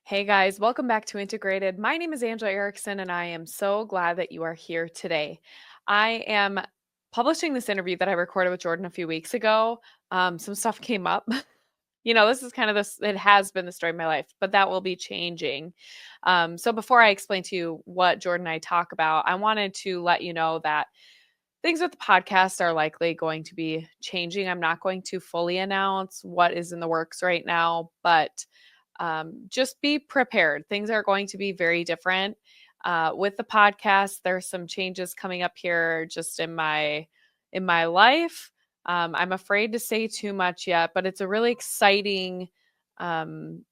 Hey guys, welcome back to Integrated. My name is Angela Erickson, and I am so glad that you are here today. I am publishing this interview that I recorded with Jordan a few weeks ago. Some stuff came up. This is kind of this, it has been the story of my life, but that will be changing. So before I explain to you what Jordan and I talk about, I wanted to let you know that things with the podcast are likely going to be changing. I'm not going to fully announce what is in the works right now, but just be prepared. Things are going to be very different. With the podcast, there's some changes coming up here just in my life. I'm afraid to say too much yet, but it's a really exciting um,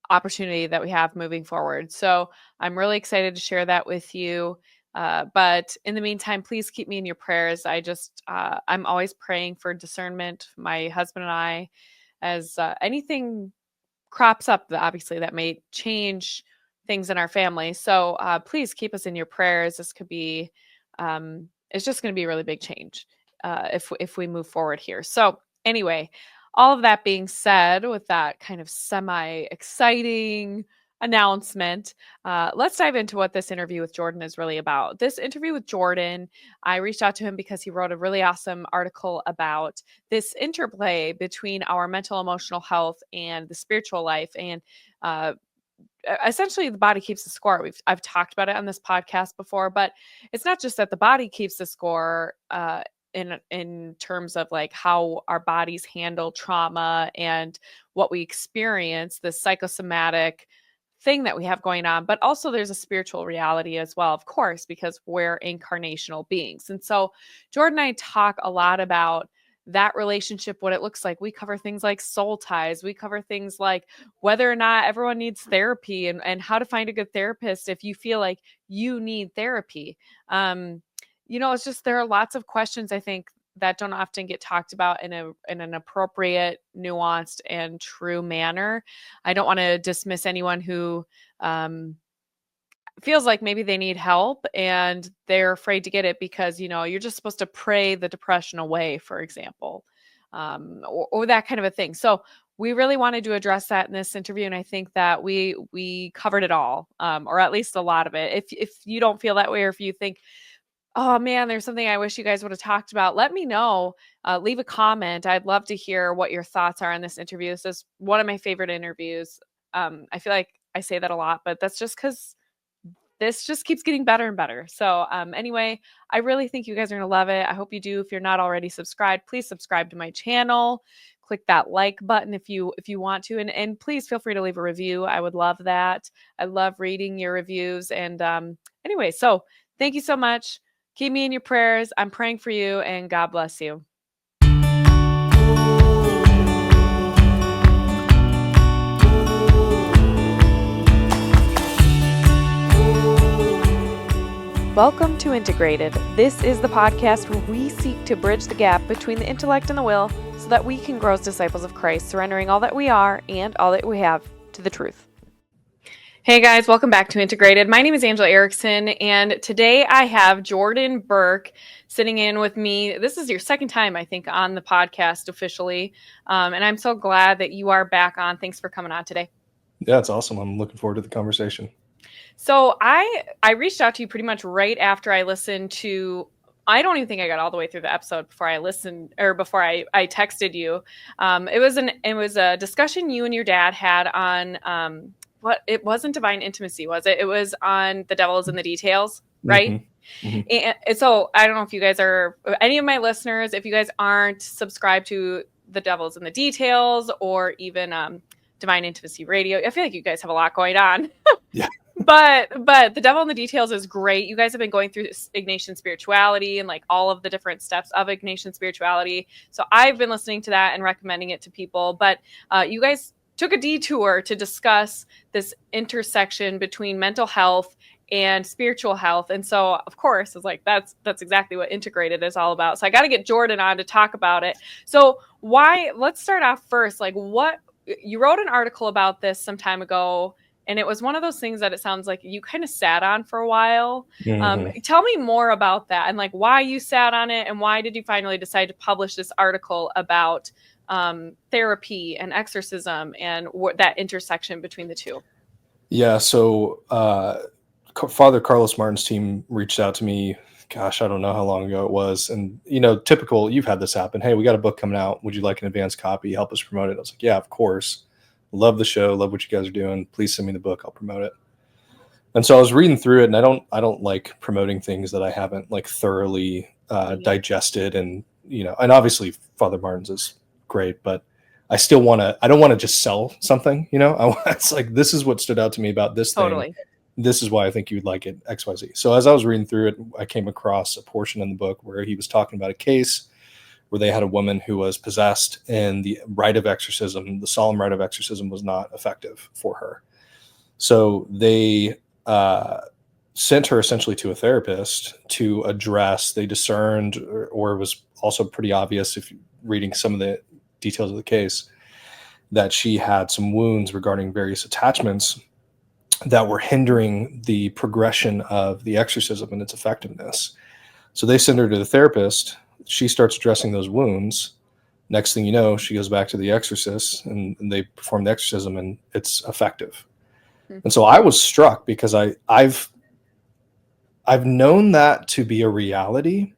opportunity that we have moving forward. So I'm really excited to share that with you. But in the meantime, please keep me in your prayers. I'm always praying for discernment, my husband and I, as anything crops up that obviously that may change things in our family. So please keep us in your prayers. This could be, it's just going to be a really big change if we move forward here. So anyway, all of that being said, with that kind of semi-exciting announcement, let's dive into what this interview with Jordan is really about. This interview with Jordan, I reached out to him because he wrote a really awesome article about this interplay between our mental emotional health and the spiritual life. And essentially the body keeps the score. I've talked about it on this podcast before, but it's not just that the body keeps the score in terms of like how our bodies handle trauma and what we experience, the psychosomatic thing that we have going on, but also there's a spiritual reality as well, of course, because we're incarnational beings. And so Jordan and I talk a lot about that relationship, what it looks like. We cover things like soul ties. We cover things like whether or not everyone needs therapy and how to find a good therapist if you feel like you need therapy. It's just there are lots of questions I think that don't often get talked about in an appropriate, nuanced, and true manner. I don't want to dismiss anyone who feels like maybe they need help and they're afraid to get it because you're just supposed to pray the depression away, for example, or that kind of a thing. So we really wanted to address that in this interview, and I think that we covered it all, or at least a lot of it. If you don't feel that way, or if you think, oh man, there's something I wish you guys would have talked about, let me know. Leave a comment. I'd love to hear what your thoughts are on this interview. This is one of my favorite interviews. I feel like I say that a lot, but that's just because this just keeps getting better and better. So anyway, I really think you guys are going to love it. I hope you do. If you're not already subscribed, please subscribe to my channel. Click that like button if you want to. And please feel free to leave a review. I would love that. I love reading your reviews. And anyway, so thank you so much. Keep me in your prayers. I'm praying for you, and God bless you. Welcome to Integrated. This is the podcast where we seek to bridge the gap between the intellect and the will so that we can grow as disciples of Christ, surrendering all that we are and all that we have to the truth. Hey guys, welcome back to Integrated. My name is Angela Erickson, and today I have Jordan Burke sitting in with me. This is your second time, I think, on the podcast officially, and I'm so glad that you are back on. Thanks for coming on today. Yeah, it's awesome. I'm looking forward to the conversation. So I reached out to you pretty much right after I listened to. I don't even think I got all the way through the episode before I listened, or before I texted you. It was a discussion you and your dad had on what it wasn't divine intimacy, was it? It was on the devil is in the details, right? Mm-hmm. Mm-hmm. And so I don't know if you guys are, any of my listeners, if you guys aren't subscribed to the devil's in the details or even divine intimacy radio, I feel like you guys have a lot going on. Yeah. But the devil in the details is great. You guys have been going through Ignatian spirituality and like all of the different steps of Ignatian spirituality. So I've been listening to that and recommending it to people. But you guys took a detour to discuss this intersection between mental health and spiritual health. And so, of course, it's like that's exactly what Integrated is all about. So I got to get Jordan on to talk about it. So let's start off first. Like, what you wrote an article about this some time ago. And it was one of those things that it sounds like you kind of sat on for a while. Mm-hmm. Tell me more about that and like why you sat on it and why did you finally decide to publish this article about therapy and exorcism and that intersection between the two? Yeah. So Father Carlos Martin's team reached out to me. Gosh, I don't know how long ago it was. And, typical, you've had this happen. Hey, we got a book coming out. Would you like an advance copy? Help us promote it. I was like, yeah, of course. Love the show. Love what you guys are doing. Please send me the book. I'll promote it. And so I was reading through it, and I don't like promoting things that I haven't like thoroughly Yeah, digested, and obviously Father Martin's is great, but I don't want to just sell something, it's like, this is what stood out to me about this thing. totally. This is why I think you'd like it, XYZ. So as I was reading through it, I came across a portion in the book where he was talking about a case where they had a woman who was possessed, and the solemn rite of exorcism was not effective for her. So they uh, sent her essentially to a therapist to address. They discerned, or it was also pretty obvious if reading some of the details of the case, that she had some wounds regarding various attachments that were hindering the progression of the exorcism and its effectiveness. So they send her to the therapist. She starts addressing those wounds. Next thing you know, she goes back to the exorcist, and they perform the exorcism, and it's effective. Hmm. And so I was struck because I've known that to be a reality,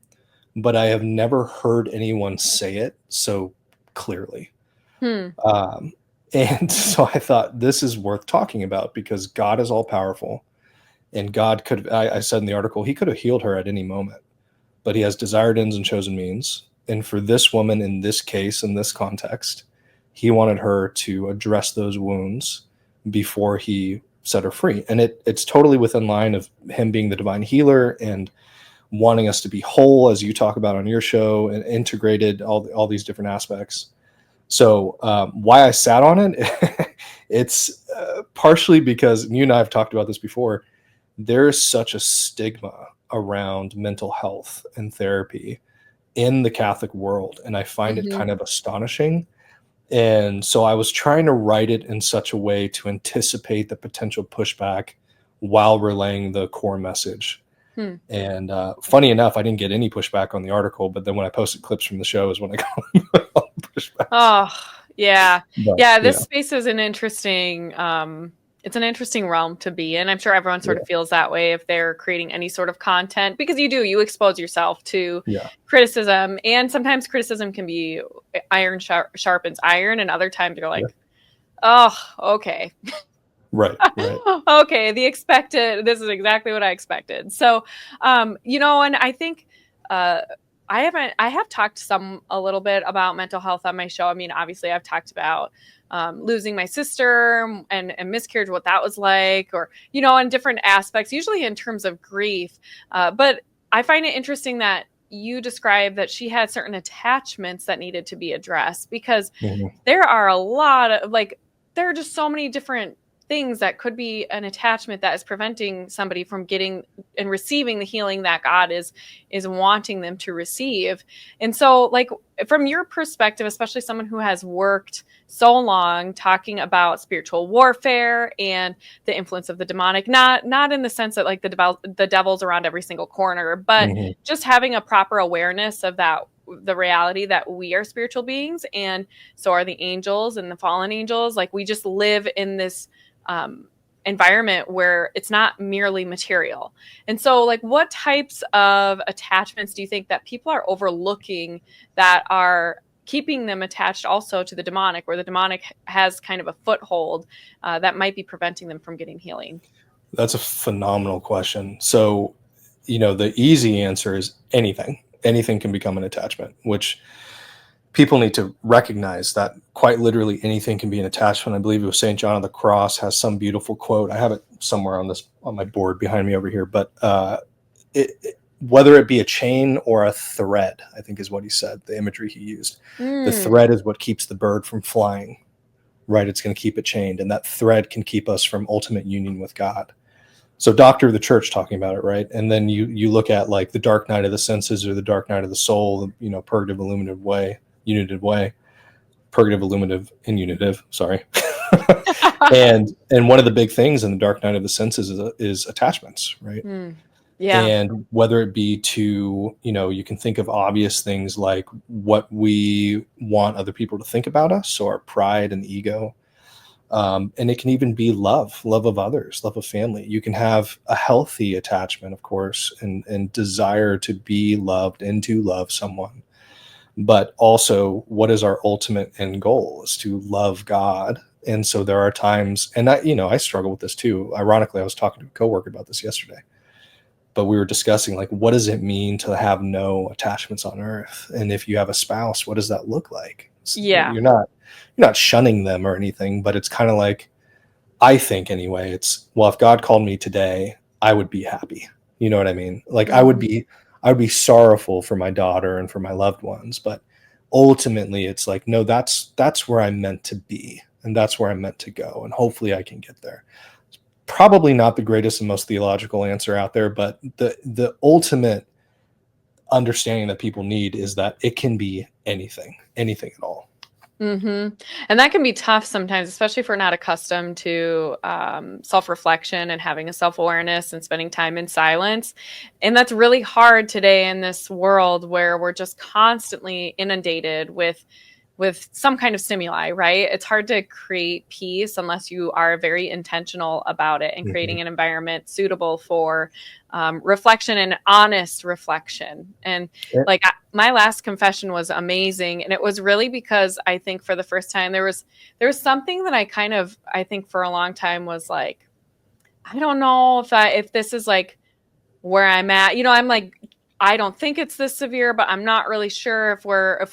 but I have never heard anyone say it so clearly. Hmm. Um, and so I thought, this is worth talking about, because God is all powerful, and God could, I said in the article, he could have healed her at any moment, but he has desired ends and chosen means. And for this woman, in this case, in this context, he wanted her to address those wounds before he set her free. And it's totally within line of him being the divine healer and wanting us to be whole, as you talk about on your show, and integrated all these different aspects. So why I sat on it, it's partially because you and I have talked about this before. There's such a stigma around mental health and therapy in the Catholic world, and I find it Hmm. kind of astonishing. And so I was trying to write it in such a way to anticipate the potential pushback while relaying the core message. Hmm. And funny enough, I didn't get any pushback on the article, but then when I posted clips from the show is when I got pushbacks. Oh, yeah. But Yeah, this yeah, space is an interesting it's an interesting realm to be in. I'm sure everyone sort of yeah, feels that way if they're creating any sort of content, because you expose yourself to yeah, criticism, and sometimes criticism can be iron sharpens iron, and other times you're yeah. like, "Oh, okay." Right, right. Okay, this is exactly what I expected. So, and I think uh I have talked a little bit about mental health on my show. I mean, obviously I've talked about losing my sister and miscarriage, what that was like, or, in different aspects, usually in terms of grief. But I find it interesting that you described that she had certain attachments that needed to be addressed, because Mhm. there are a lot of there are just so many different things that could be an attachment that is preventing somebody from getting and receiving the healing that God is wanting them to receive. And so, like, from your perspective, especially someone who has worked so long talking about spiritual warfare and the influence of the demonic, not in the sense that like the devil's around every single corner, but Mhm. just having a proper awareness of that, the reality that we are spiritual beings, and so are the angels and the fallen angels. Like, we just live in this um, environment where it's not merely material. And so, like, what types of attachments do you think that people are overlooking that are keeping them attached also to the demonic, where the demonic has kind of a foothold that might be preventing them from getting healing? That's a phenomenal question. So, the easy answer is anything. Anything can become an attachment, which people need to recognize that quite literally anything can be an attachment. I believe it was St. John of the Cross has some beautiful quote. I have it somewhere on my board behind me over here, but whether it be a chain or a thread, I think is what he said, the imagery he used. The Mm. thread is what keeps the bird from flying, right? It's going to keep it chained, and that thread can keep us from ultimate union with God. So Doctor of the Church talking about it, right? And then you look at like the dark night of the senses or the dark night of the soul, purgative, illuminative way, unitive way, purgative, illuminative, and unitive. Sorry. and one of the big things in the dark night of the senses is attachments, right? Mm. Yeah. And whether it be to, you can think of obvious things like what we want other people to think about us, so our pride and ego, And it can even be love of others, love of family. You can have a healthy attachment, of course, and desire to be loved and to love someone. But also, what is our ultimate end goal is to love God. And so there are times, and I struggle with this too. Ironically, I was talking to a coworker about this yesterday, but we were discussing, like, what does it mean to have no attachments on earth? And if you have a spouse, what does that look like? Yeah. You're not shunning them or anything, but it's kind of like, I think anyway, it's, well, if God called me today, I would be happy. You know what I mean? Like, Mhm. I would be sorrowful for my daughter and for my loved ones, but ultimately it's like, no, that's where I'm meant to be, and that's where I'm meant to go, and hopefully I can get there. Probably not the greatest and most theological answer out there, but the ultimate understanding that people need is that it can be anything at all. Mhm. And that can be tough sometimes, especially if we're not accustomed to, self-reflection and having a self-awareness and spending time in silence. And that's really hard today in this world where we're just constantly inundated with some kind of stimuli, right? It's hard to create peace unless you are very intentional about it and Mhm. creating an environment suitable for reflection and honest reflection. And like my last confession was amazing, and it was really because I think for the first time there was something that I think for a long time was like, I don't know if this is like where I'm at. I'm like, I don't think it's this severe, but I'm not really sure if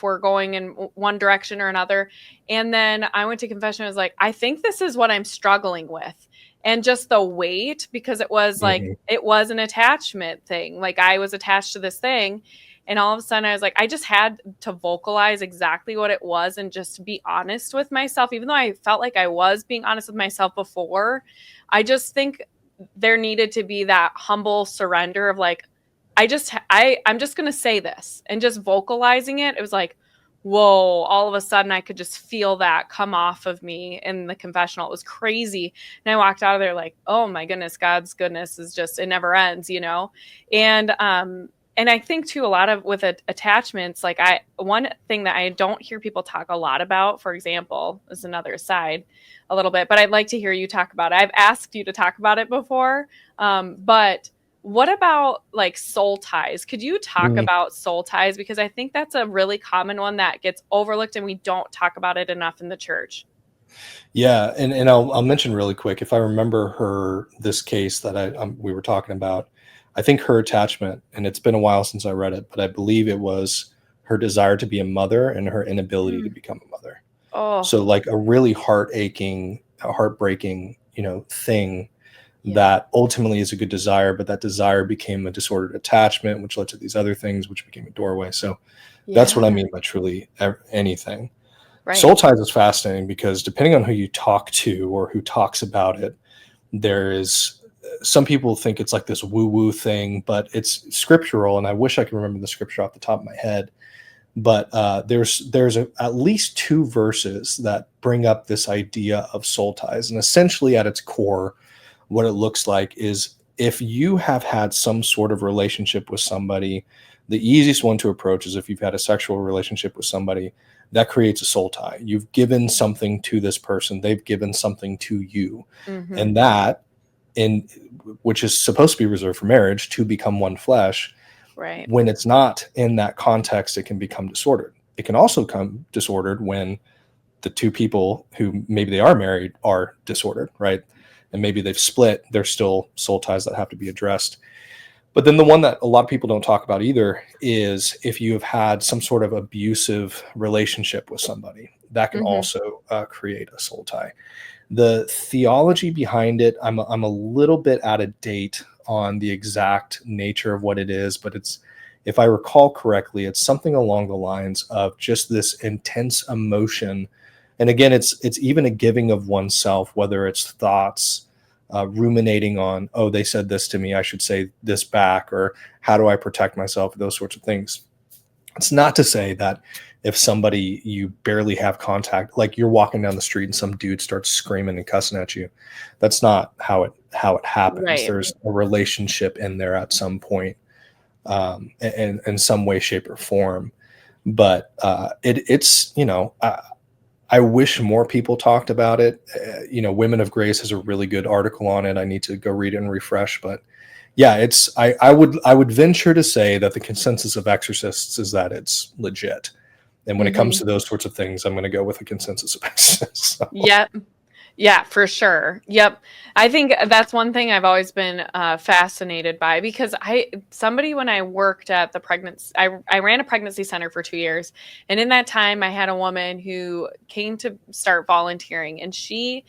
we're going in one direction or another. And then I went to confession. I was like, I think this is what I'm struggling with. And just the weight, because it was like Mhm. it was an attachment thing. Like I was attached to this thing. And all of a sudden I was like, I just had to vocalize exactly what it was and just be honest with myself, even though I felt like I was being honest with myself before. I just think there needed to be that humble surrender of like, I'm just going to say this, and just vocalizing it. It was like, whoa, all of a sudden I could just feel that come off of me in the confessional. It was crazy. And I walked out of there like, oh my goodness, God's goodness is just, it never ends. And I think too, a lot of with attachments, like one thing that I don't hear people talk a lot about, for example, is another side a little bit, but I'd like to hear you talk about it. I've asked you to talk about it before, but what about like soul ties? Could you talk Mm. about soul ties? Because I think that's a really common one that gets overlooked and we don't talk about it enough in the church. Yeah, and I'll mention really quick, if I remember this case that we were talking about, I think her attachment, and it's been a while since I read it, but I believe it was her desire to be a mother and her inability to Mm. become a mother. Oh, So, like, a really heartbreaking, thing yeah. that ultimately is a good desire, but that desire became a disordered attachment, which led to these other things, which became a doorway. So that's what I Yeah. mean by truly anything. Right. Soul ties is fascinating because depending on who you talk to or who talks about it, there is some people think it's like this woo woo thing, but it's scriptural. And I wish I could remember the scripture off the top of my head. But there's at least two verses that bring up this idea of soul ties. And essentially, at its core, what it looks like is, if you have had some sort of relationship with somebody, the easiest one to approach is if you've had a sexual relationship with somebody, that creates a soul tie. You've given something to this person, they've given something to you. Mm-hmm. And that, in which is supposed to be reserved for marriage, to become one flesh, Right. when it's not in that context, it can become disordered. It can also come disordered when the two people who maybe they are married are disordered, right? And maybe they've split, there's still soul ties that have to be addressed. But then the one that a lot of people don't talk about either is if you have had some sort of abusive relationship with somebody, that can Mm-hmm. also create a soul tie. The theology behind it, I'm a little bit out of date on the exact nature of what it is, but it's, if I recall correctly, it's something along the lines of just this intense emotion. And again, it's even a giving of oneself, whether it's thoughts, ruminating on, oh, they said this to me, I should say this back, or how do I protect myself, those sorts of things. It's not to say that if somebody you barely have contact, like you're walking down the street and some dude starts screaming and cussing at you, that's not how it happens. Right. There's a relationship in there at some point, in some way, shape, or form. But it's I wish more people talked about it. Women of Grace has a really good article on it. I need to go read it and refresh, but yeah, I would venture to say that the consensus of exorcists is that it's legit. And when it comes Hmm. to those sorts of things, I'm going to go with a consensus of exorcists. So, Yep. Yeah, for sure. Yep. I think that's one thing I've always been fascinated by because somebody when I worked at the pregnancy, I ran a pregnancy center for 2 years. And in that time, I had a woman who came to start volunteering and she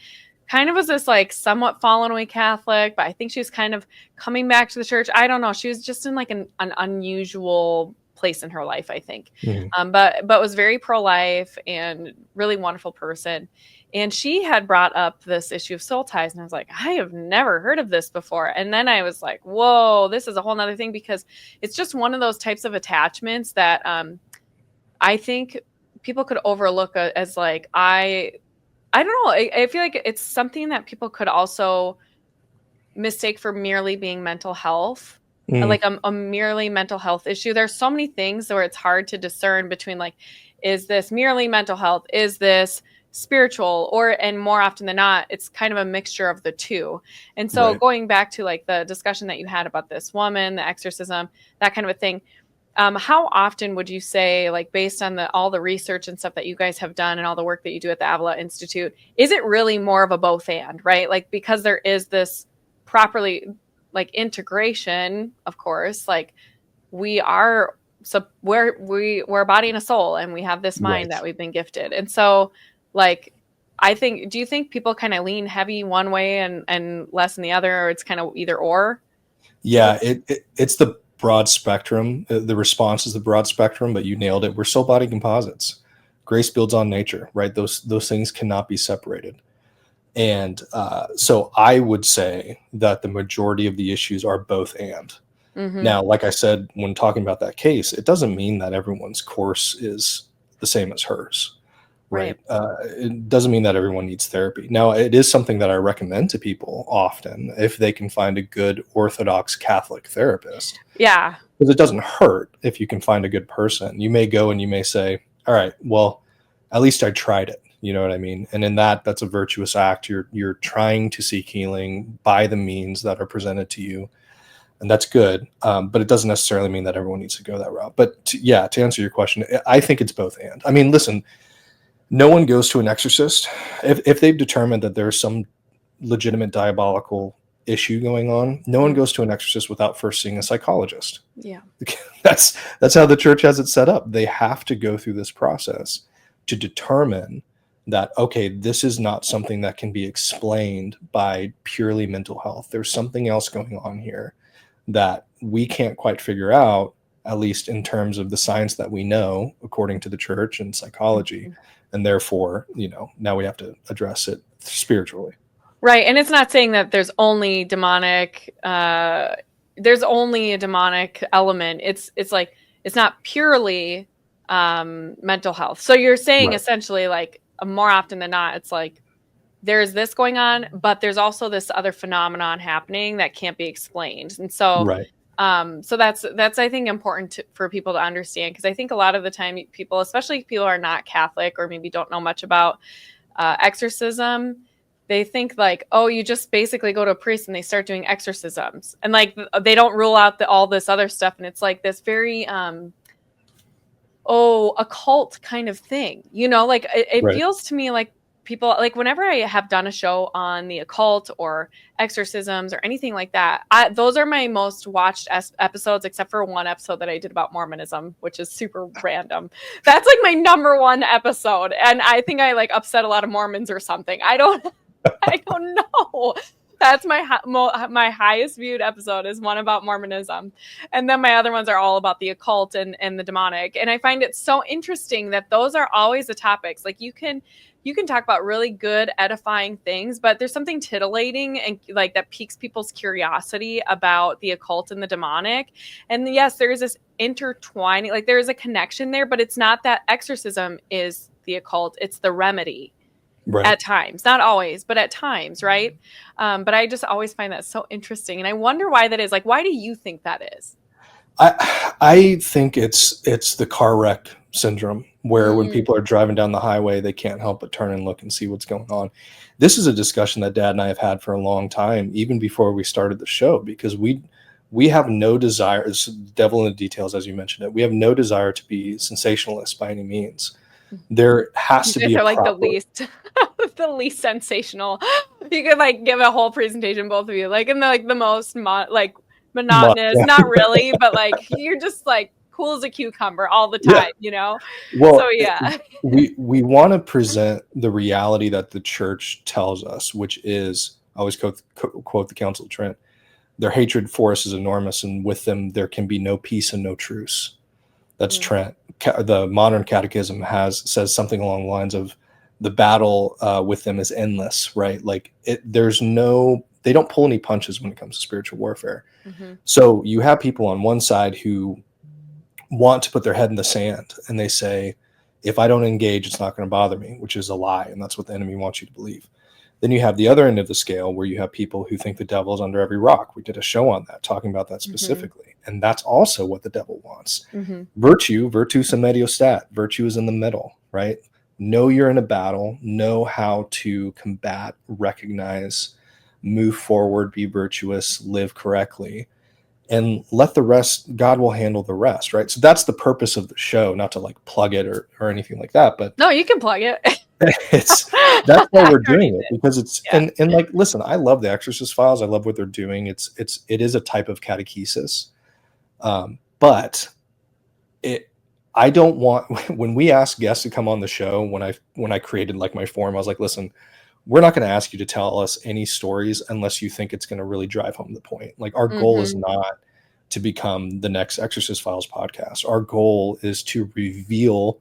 kind of was this like somewhat fallen away Catholic, but I think she was kind of coming back to the church. I don't know. She was just in like an unusual place in her life, I think. mhm, But was very pro life and really wonderful person. And she had brought up this issue of soul ties, and I was like, I have never heard of this before. And then I was like, whoa, this is a whole nother thing because it's just one of those types of attachments that I think people could overlook as like I don't know. I feel like it's something that people could also mistake for merely being mental health, mm, like a merely mental health issue. There's so many things where it's hard to discern between like, is this merely mental health? Is this spiritual? And more often than not, it's kind of a mixture of the two. And so right. going back to like the discussion that you had about this woman, the exorcism, that kind of a thing. How often would you say, like based on all the research and stuff that you guys have done and all the work that you do at the Avila Institute, is it really more of a both and, right? Like because there is this properly like integration, of course, like we are so we're a body and a soul and we have this mind Right. that we've been gifted. And so like do you think people kind of lean heavy one way and less in the other, or it's kind of either or type of Yeah, it's the broad spectrum. The response is the broad spectrum, but you nailed it. We're soul body composites. Grace builds on nature, right? Those things cannot be separated. And so I would say that the majority of the issues are both and. thing? Hmm. Now, like I said, when talking about that case, it doesn't mean that everyone's course is the same as hers, Right. right? It doesn't mean that everyone needs therapy. Now, it is something that I recommend to people often if they can find a good Orthodox Catholic therapist, Yeah. because it doesn't hurt if you can find a good person. You may go and you may say, all right, well, at least I tried it. You know what I mean? And in that's a virtuous act. You're trying to seek healing by the means that are presented to you, and that's good. But it doesn't necessarily mean that everyone needs to go that route. But to answer your question, I think it's both and. I mean, listen, no one goes to an exorcist if they've determined that there's some legitimate diabolical issue going on. No one Mm. goes to an exorcist without first seeing a psychologist. Yeah. That's how the church has it set up. They have to go through this process to determine that, okay, this is not something that can be explained by purely mental health. There's something else going on here that we can't quite figure out, at least in terms of the science that we know according to the church and psychology. Mhm. And therefore, now we have to address it spiritually. Right. And it's not saying that there's only a demonic element. It's like it's not purely mental health. So you're saying Right. essentially like more often than not, it's like there's this going on, but there's also this other phenomenon happening that can't be explained. And so Right. so that's I think important for people to understand, because I think a lot of the time people, especially people who are not Catholic or maybe don't know much about exorcism, they think like, oh, you just basically go to a priest and they start doing exorcisms, and like they don't rule out all this other stuff, and it's like this very occult kind of thing, like it Right. feels to me like people, like whenever I have done a show on the occult or exorcisms or anything like that, those are my most watched episodes, except for one episode that I did about Mormonism, which is super random. That's like my number one episode, and I think I like upset a lot of Mormons or something. I don't know. That's my highest viewed episode is one about Mormonism, and then my other ones are all about the occult and the demonic. And I find it so interesting that those are always the topics. Like you can talk about really good edifying things, but there's something titillating and like that piques people's curiosity about the occult and the demonic. And yes, there is this intertwining, like there is a connection there, but it's not that exorcism is the occult; it's the remedy Right. at times, not always, but at times, right? But I just always find that so interesting, and I wonder why that is. Like, why do you think that is? I think it's the car wreck syndrome. where when people are driving down the highway, they can't help but turn and look and see what's going on. This is a discussion that Dad and I have had for a long time, even before we started the show, because we have no desire, it's devil in the details, as you mentioned it. We have no desire to be sensationalist by any means. There has to be a They're like proper, the least sensational. You could like give a whole presentation, both of you, like in the most monotonous, yeah. not really, but like you're just like cool as a cucumber all the time, Yeah. So Well, yeah. we want to present the reality that the church tells us, which is, I always quote the Council of Trent, their hatred for us is enormous, and with them there can be no peace and no truce. That's Trent. The modern catechism says something along the lines of the battle with them is endless, right? Like they don't pull any punches when it comes to spiritual warfare. So you have people on one side who want to put their head in the sand, and they say, if I don't engage, it's not going to bother me, which is a lie. And that's what the enemy wants you to believe. Then you have the other end of the scale, where you have people who think the devil is under every rock. We did a show on that, talking about that specifically. And that's also what the devil wants. Virtus in medio stat. Virtue is in the middle, right? Know you're in a battle, know how to combat, recognize, move forward, be virtuous, live correctly, and let the rest, God will handle the rest, right? So that's the purpose of the show, not to like plug it or anything like that, but No, you can plug it. that's why we're doing it, because it's and like, listen, I love the Exorcist Files. I love what they're doing. It is a type of catechesis, but I don't want, when we ask guests to come on the show, when I created like my form, I was like, listen, we're not going to ask you to tell us any stories unless you think it's going to really drive home the point. Like, our goal is not to become the next Exorcist Files podcast. Our goal is to reveal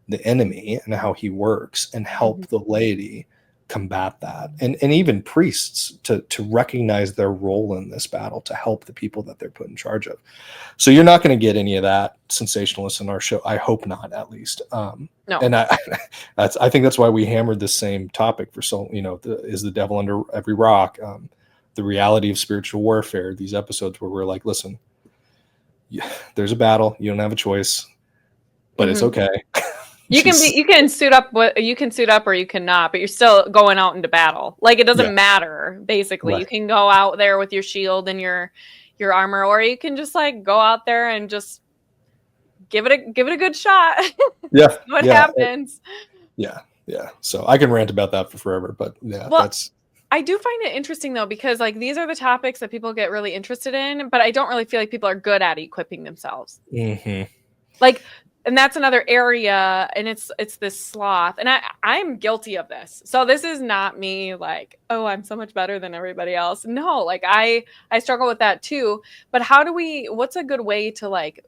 the enemy and how he works, and help the laity combat that, and even priests to recognize their role in this battle, to help the people that they're put in charge of. So you're not going to get any of that sensationalist in our show. I hope not, at least. No. And I think that's why we hammered the same topic for is the devil under every rock? The reality of spiritual warfare. These episodes where we're like, listen, there's a battle. You don't have a choice, but it's okay. You can suit up or you cannot, but you're still going out into battle. Like, it doesn't matter, basically. Right. You can go out there with your shield and your armor, or you can just like go out there and just give it a good shot. Yeah. What happens. Yeah. So I can rant about that for forever, but I do find it interesting though, because like these are the topics that people get really interested in, but I don't really feel like people are good at equipping themselves. Like, and that's another area, and it's this sloth, and I'm guilty of this. So this is not me like, oh, I'm so much better than everybody else. No, like I struggle with that too. But what's a good way to like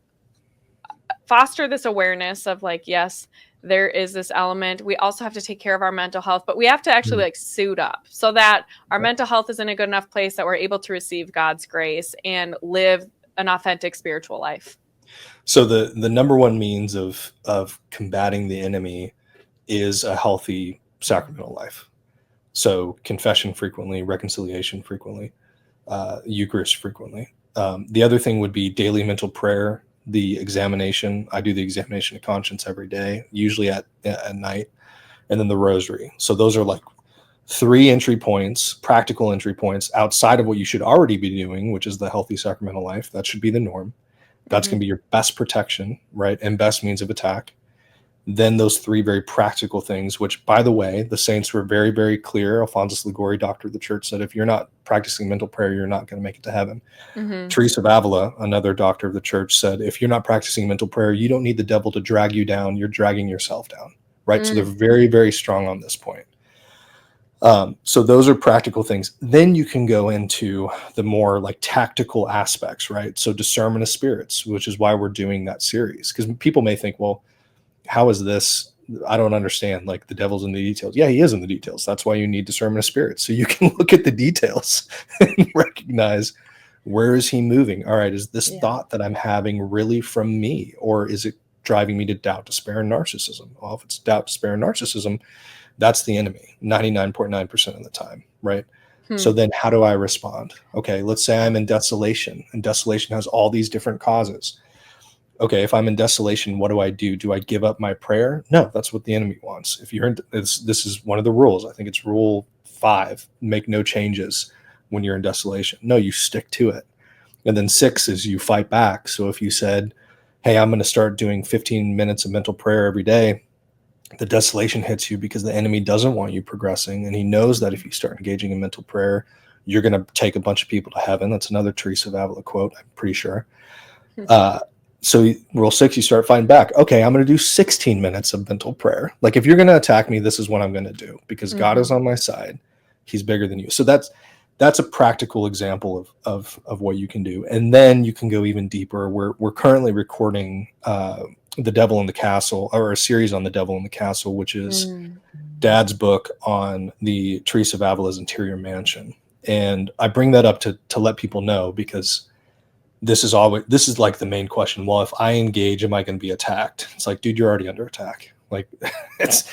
foster this awareness of like, yes, there is this element. We also have to take care of our mental health, but we have to actually like suit up so that our mental health is in a good enough place that we're able to receive God's grace and live an authentic spiritual life. So the number one means of combating the enemy is a healthy sacramental life. So confession frequently, reconciliation frequently, Eucharist frequently. The other thing would be daily mental prayer, the examination. I do the examination of conscience every day, usually at night, and then the rosary. So those are like 3 entry points, practical entry points outside of what you should already be doing, which is the healthy sacramental life. That should be the norm. That's going to be your best protection, right? And best means of attack. Then those 3 very practical things, which, by the way, the saints were very, very clear. Alphonsus Liguori, doctor of the church, said, if you're not practicing mental prayer, you're not going to make it to heaven. Teresa of Avila, another doctor of the church, said, if you're not practicing mental prayer, you don't need the devil to drag you down. You're dragging yourself down, right? So they're very, very strong on this point. So those are practical things. Then you can go into the more like tactical aspects, right? So discernment of spirits, which is why we're doing that series. Because people may think, well, how is this? I don't understand. Like, the devil's in the details. Yeah, he is in the details. That's why you need discernment of spirits. So you can look at the details and recognize, where is he moving? All right, is this thought that I'm having really from me? Or is it driving me to doubt, despair, and narcissism? Well, if it's doubt, despair, and narcissism, that's the enemy 99.9% of the time, right? So then how do I respond? Okay, let's say I'm in desolation, and desolation has all these different causes. okay, if I'm in desolation, what do I do? Do I give up my prayer? No, that's what the enemy wants. If you're in, this is one of the rules. I think it's rule 5: make no changes when you're in desolation. No, you stick to it. And then 6 is you fight back. So if you said, hey, I'm going to start doing 15 minutes of mental prayer every day, the desolation hits you because the enemy doesn't want you progressing. And he knows that if you start engaging in mental prayer, you're going to take a bunch of people to heaven. That's another Teresa of Avila quote, I'm pretty sure. So rule 6, you start fighting back. Okay, I'm going to do 16 minutes of mental prayer. Like, if you're going to attack me, this is what I'm going to do, because God is on my side. He's bigger than you. So that's a practical example of what you can do. And then you can go even deeper. We're currently recording The Devil in the Castle, or a series on The Devil in the Castle, which is Dad's book on the Teresa of Avila's interior mansion. And I bring that up to let people know, because this is like the main question. Well, if I engage, am I going to be attacked? It's like, dude, you're already under attack. Like, it's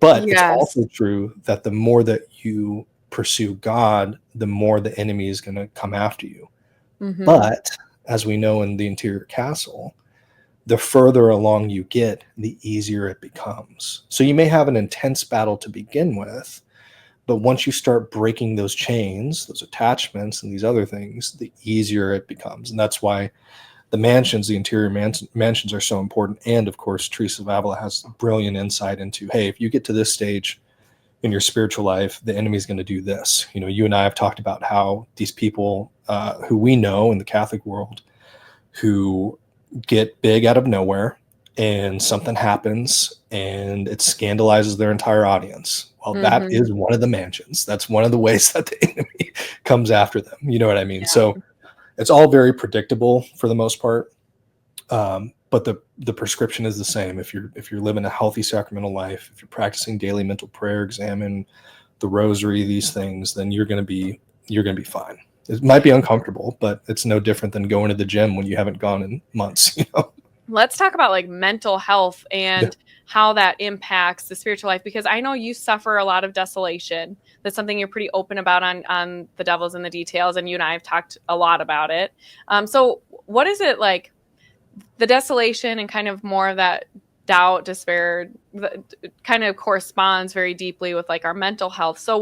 also true that the more that you pursue God, the more the enemy is going to come after you. But as we know in the interior castle, the further along you get, the easier it becomes. So you may have an intense battle to begin with, but once you start breaking those chains, those attachments, and these other things, the easier it becomes. And that's why the mansions, the interior mansions, are so important. And of course, Teresa of Avila has brilliant insight into, hey, if you get to this stage in your spiritual life, the enemy is going to do this. You know, you and I have talked about how these people who we know in the Catholic world, who get big out of nowhere, and something happens and it scandalizes their entire audience. Well, that is one of the mansions. That's one of the ways that the enemy comes after them. You know what I mean? Yeah. So it's all very predictable for the most part. But the prescription is the same. If you're living a healthy sacramental life, if you're practicing daily mental prayer, examine the rosary, these things, then you're going to be fine. It might be uncomfortable, but it's no different than going to the gym when you haven't gone in months, you know? Let's talk about like mental health and how that impacts the spiritual life, because I know you suffer a lot of desolation. That's something you're pretty open about on The Devil's in the Details, and you and I have talked a lot about it. So what is it like, the desolation and kind of more of that doubt, despair, kind of corresponds very deeply with like our mental health. So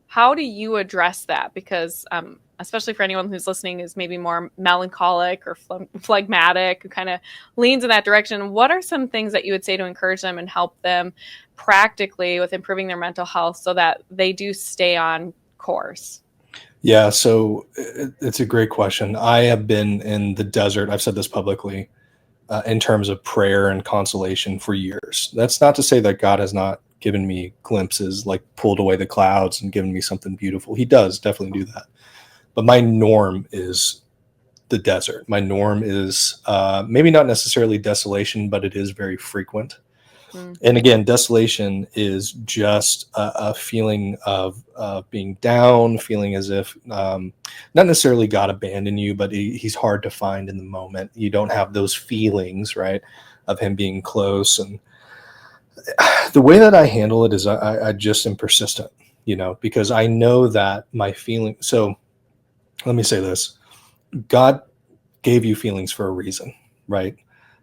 how do you address that? Because especially for anyone who's listening is maybe more melancholic or phlegmatic, who kind of leans in that direction, what are some things that you would say to encourage them and help them practically with improving their mental health so that they do stay on course? Yeah, so it's a great question. I have been in the desert, I've said this publicly, in terms of prayer and consolation for years. That's not to say that God has not given me glimpses, like pulled away the clouds and given me something beautiful. He does definitely do that. But my norm is the desert. My norm is maybe not necessarily desolation, but it is very frequent. And again, desolation is just a feeling of being down, feeling as if not necessarily God abandoned you, but he's hard to find in the moment. You don't have those feelings, right, of him being close. And the way that I handle it is I just am persistent, you know, because I know that my feeling. So let me say this. God gave you feelings for a reason, right?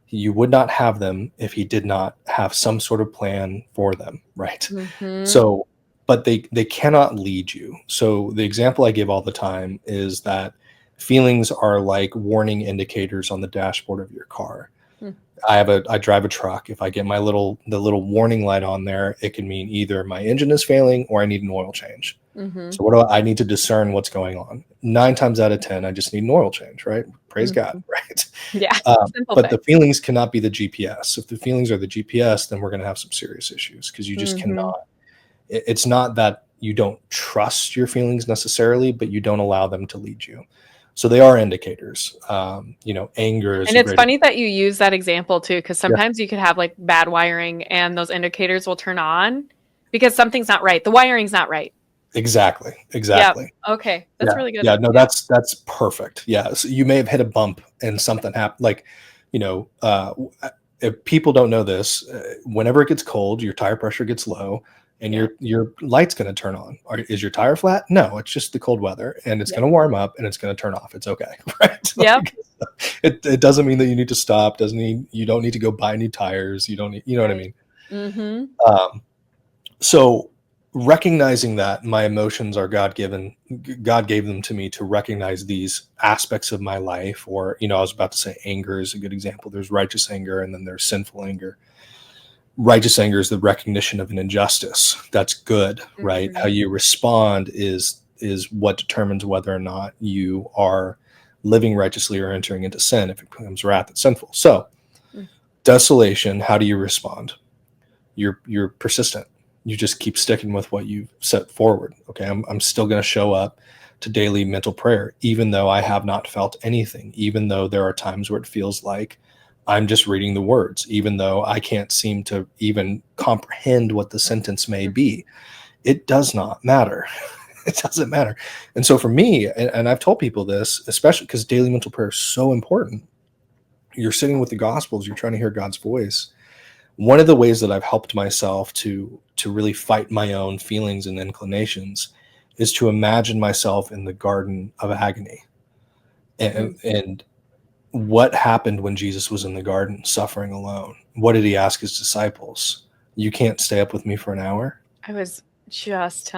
You would not have them if he did not have some sort of plan for them, right? So, but they cannot lead you. So the example I give all the time is that feelings are like warning indicators on the dashboard of your car. I drive a truck. If I get the little warning light on there, it can mean either my engine is failing or I need an oil change. So what do I need to discern what's going on? 9 times out of 10, I just need an oil change, right? Praise God, right? Yeah. But the feelings cannot be the GPS. If the feelings are the GPS, then we're going to have some serious issues, because you just cannot. It's not that you don't trust your feelings necessarily, but you don't allow them to lead you. So they are indicators. You know, anger is. And it's funny that you use that example too, because sometimes you could have like bad wiring and those indicators will turn on because something's not right. The wiring's not right. Exactly. Yeah. Okay. That's really good. Yeah. No, that's perfect. Yeah. So you may have hit a bump and something happened. Like, you know, if people don't know this, whenever it gets cold, your tire pressure gets low and Yeah. your light's going to turn on. Is your tire flat? No, it's just the cold weather, and it's Yep. going to warm up and it's going to turn off. It's okay. Right? Yep. Like, it doesn't mean that you need to stop. Doesn't mean you don't need to go buy new tires. You don't need, you know what I Right. mean? Mm-hmm. So recognizing that my emotions are God given, God gave them to me to recognize these aspects of my life. Or, I was about to say anger is a good example. There's righteous anger and then there's sinful anger. Righteous anger is the recognition of an injustice. That's good, right? Mm-hmm. How you respond is what determines whether or not you are living righteously or entering into sin. If it becomes wrath, it's sinful. So desolation, how do you respond? You're persistent. You just keep sticking with what you've set forward. Okay, I'm still going to show up to daily mental prayer, even though I have not felt anything, even though there are times where it feels like I'm just reading the words, even though I can't seem to even comprehend what the sentence may be. It does not matter. It doesn't matter. And so for me, and I've told people this, especially because daily mental prayer is so important. You're sitting with the Gospels, you're trying to hear God's voice. One of the ways that I've helped myself to really fight my own feelings and inclinations is to imagine myself in the Garden of Agony. And what happened when Jesus was in the garden suffering alone? What did he ask his disciples? You can't stay up with me for an hour? I was just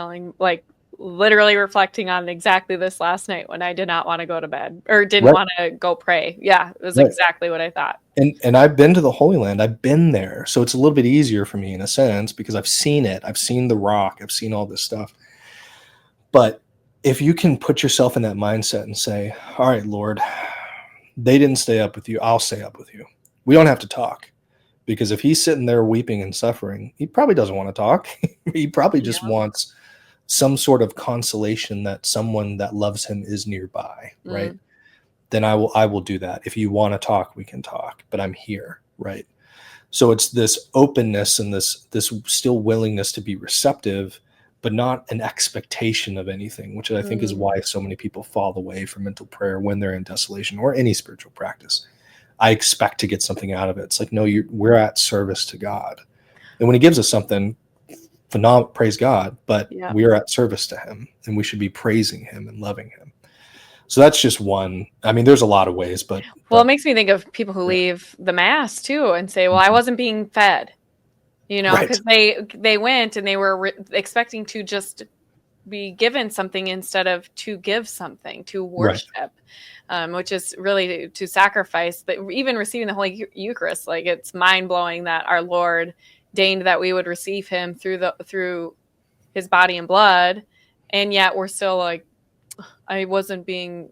literally reflecting on exactly this last night when I did not want to go to bed or didn't Right. want to go pray. Yeah, it was Right. exactly what I thought. And I've been to the Holy Land. I've been there. So it's a little bit easier for me in a sense because I've seen it. I've seen the rock. I've seen all this stuff. But if you can put yourself in that mindset and say, all right, Lord, they didn't stay up with you. I'll stay up with you. We don't have to talk, because if he's sitting there weeping and suffering, he probably doesn't want to talk. He probably just Yeah. wants some sort of consolation that someone that loves him is nearby, right? Then I will do that. If you want to talk, we can talk, but I'm here, right? So it's this openness and this still willingness to be receptive, but not an expectation of anything, which I think is why so many people fall away from mental prayer when they're in desolation or any spiritual practice. I expect to get something out of it. It's like, no, we're at service to God. And when he gives us something, phenomenal, praise God, but Yeah. we are at service to him and we should be praising him and loving him. So that's just one. I mean, there's a lot of ways, but Well, it makes me think of people who yeah. leave the mass too and say, "Well, I wasn't being fed," Right. because they went and they were expecting to just be given something instead of to give something, to Right. worship, which is really to sacrifice. But even receiving the Holy Eucharist, like it's mind blowing that our Lord deigned that we would receive Him through His body and blood, and yet we're still like, I wasn't being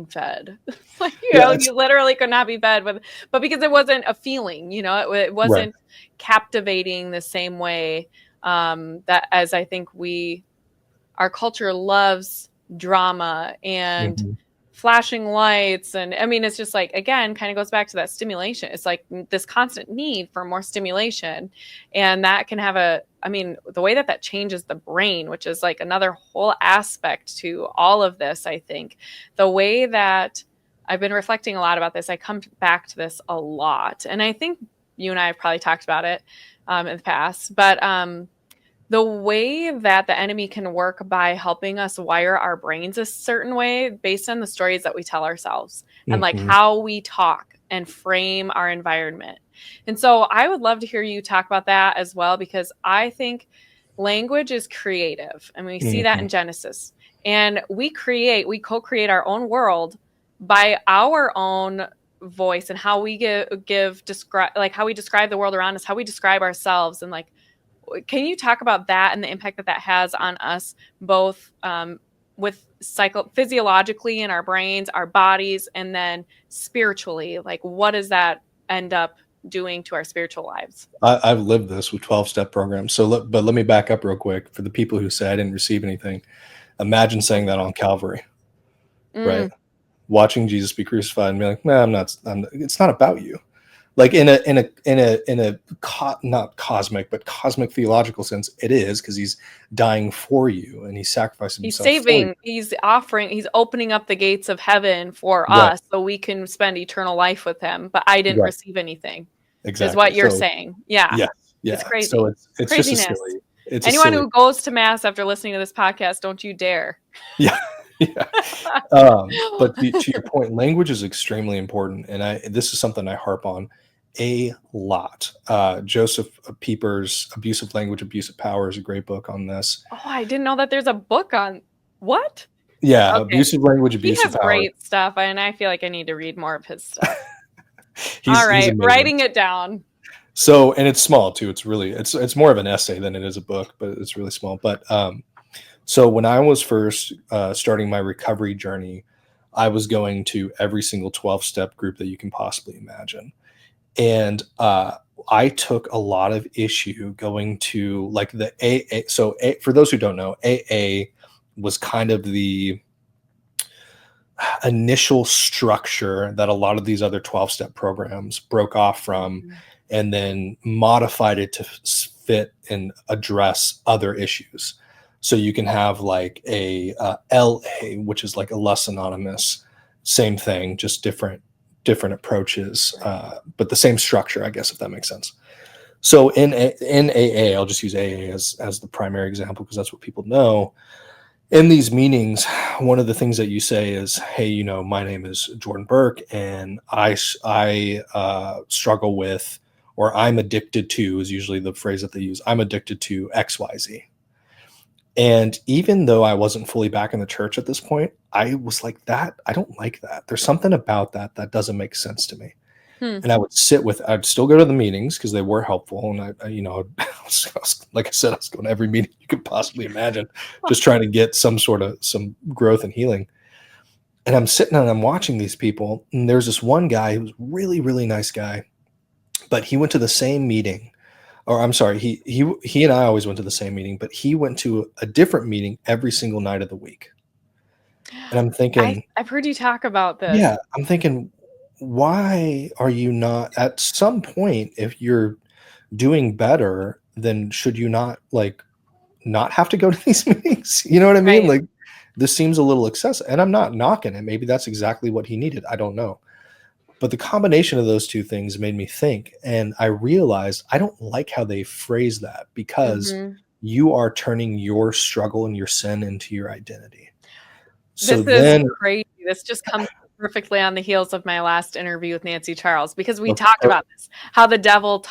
fed. Like, Yeah. you literally could not be fed but because it wasn't a feeling, it Right. wasn't captivating the same way, that as I think our culture loves drama and Mhm. flashing lights. And I mean, it's just like, again, kind of goes back to that stimulation. It's like this constant need for more stimulation. And that can have the way that changes the brain, which is like another whole aspect to all of this, I think. The way that I've been reflecting a lot about this, I come back to this a lot. And I think you and I have probably talked about it in the past, but the way that the enemy can work by helping us wire our brains a certain way based on the stories that we tell ourselves and like Mhm. how we talk and frame our environment. And so I would love to hear you talk about that as well, because I think language is creative. I mean, we see that Mhm. in Genesis, and we co-create our own world by our own voice and how we describe, like how we describe the world around us, how we describe ourselves. And like, can you talk about that and the impact that has on us both, with physiologically in our brains, our bodies, and then spiritually? Like, what does that end up doing to our spiritual lives? I've lived this with 12-step programs. But let me back up real quick for the people who say I didn't receive anything. Imagine saying that on Calvary, right? Mm, Watching Jesus be crucified and be like, "Nah, I'm not. It's not about you." Like not cosmic, but cosmic theological sense, it is, because he's dying for you and he's sacrificing he's himself for you. saving, he's opening up the gates of heaven for Right. us so we can spend eternal life with him. But I didn't Right. receive anything, is Exactly. what you're So saying. Yeah. yeah, It's yeah. So crazy. it's just a Craziness. silly. It's a Anyone silly. who goes to mass after listening to this podcast, don't you dare. Yeah. Yeah. But to your point, language is extremely important, and this is something I harp on a lot. Joseph Pieper's "Abusive Language, Abusive Power" is a great book on this. Oh, I didn't know that there's a book on what? Yeah, Okay. abusive language, He abusive has power. great stuff, and I feel like I need to read more of his stuff. All He's right, amazing. writing it down. So, and it's small too. It's more of an essay than it is a book, but it's really small. But so when I was first starting my recovery journey, I was going to every single 12-step group that you can possibly imagine. And I took a lot of issue going to like the AA. So for those who don't know, AA was kind of the initial structure that a lot of these other 12-step programs broke off from and then modified it to fit and address other issues. So you can have like a LA, which is like a less anonymous, same thing, just different approaches, but the same structure, I guess, if that makes sense. So in AA, I'll just use AA as the primary example because that's what people know. In these meetings, one of the things that you say is, "Hey, my name is Jordan Burke, and I struggle with, or I'm addicted to," is usually the phrase that they use. "I'm addicted to XYZ." And even though I wasn't fully back in the church at this point, I was like, "That I don't like that. There's something about that doesn't make sense to me." Hmm. And I'd still go to the meetings because they were helpful. And like I said, I was going to every meeting you could possibly imagine, just trying to get some growth and healing. And I'm sitting and I'm watching these people. And there's this one guy who was really, really nice guy, but he went to the same meeting. Or I'm sorry, he and I always went to the same meeting, but he went to a different meeting every single night of the week. And I'm thinking, I've heard you talk about this. yeah, I'm thinking, why are you not at some point, if you're doing better, then should you not have to go to these meetings? You know what I mean? Right. Like, this seems a little excessive, and I'm not knocking it. Maybe that's exactly what he needed. I don't know. But the combination of those two things made me think, and I realized I don't like how they phrase that because Mhm. you are turning your struggle and your sin into your identity. So This is then, crazy. This just comes perfectly on the heels of my last interview with Nancy Charles because we okay, talked about this, how the devil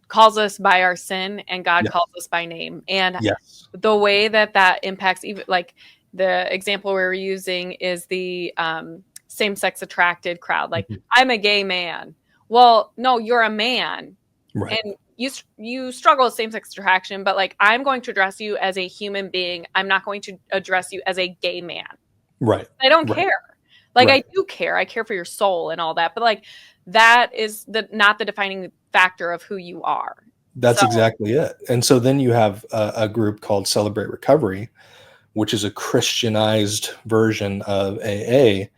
calls us by our sin and God yeah, calls us by name. And yes, the way that impacts, even like the example we're using is the same-sex attracted crowd. Like, mhm, I'm a gay man. Well, no, you're a man. right, And you struggle with same-sex attraction, but like, I'm going to address you as a human being. I'm not going to address you as a gay man. right, I don't right, care. Like, I right. do care. I care for your soul and all that, but like, that is not the defining factor of who you are. That's So, exactly it. And so then you have a group called Celebrate Recovery, which is a Christianized version of AA.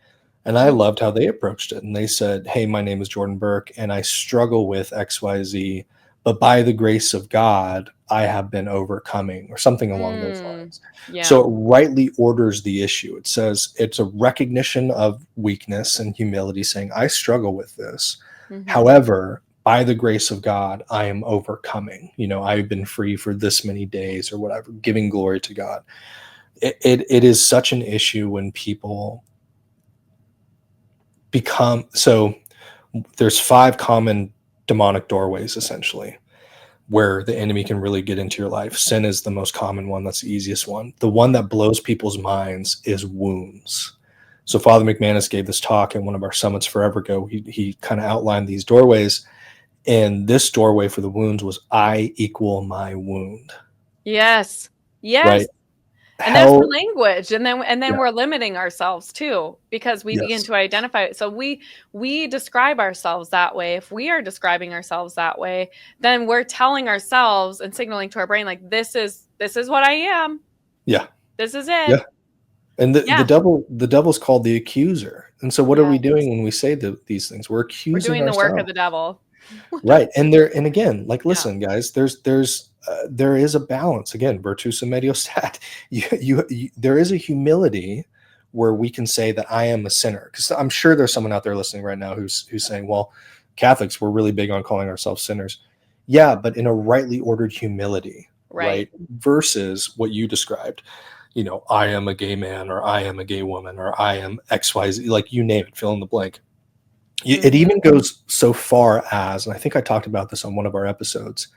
And I mhm, loved how they approached it. And they said, "Hey, my name is Jordan Burke, and I struggle with XYZ, but by the grace of God, I have been overcoming," or something along those lines. yeah, So it rightly orders the issue. It says it's a recognition of weakness and humility, saying, "I struggle with this. mhm. However, by the grace of God, I am overcoming. I've been free for this many days," or whatever, giving glory to God. It is such an issue when people become so. There's 5 common demonic doorways essentially where the enemy can really get into your life. Sin is the most common one. That's the easiest one. The one that blows people's minds is wounds. So Father McManus gave this talk in one of our summits forever ago. He kind of outlined these doorways, and this doorway for the wounds was I equal my wound, Yes. Yes. right? And there's the Hell, language. And then yeah, we're limiting ourselves too because we begin yes, to identify. So we describe ourselves that way. If we are describing ourselves that way, then we're telling ourselves and signaling to our brain like this is what I am. yeah, This is it. yeah. And the Yeah. devil's called the accuser. And so what are we Yes. doing when we say these things? We're We're accusing doing the work of ourselves. the devil. Right. And again, like, Yeah. listen, guys, there is a balance. Again, virtus and medio stat. There is a humility where we can say that I am a sinner. Because I'm sure there's someone out there listening right now who's saying, well, Catholics, we're really big on calling ourselves sinners. Yeah, but in a rightly ordered humility. Right. right? Versus what you described. I am a gay man, or I am a gay woman, or I am XYZ, like you name it, fill in the blank. It Mhm. even goes so far as, and I think I talked about this on one of our episodes,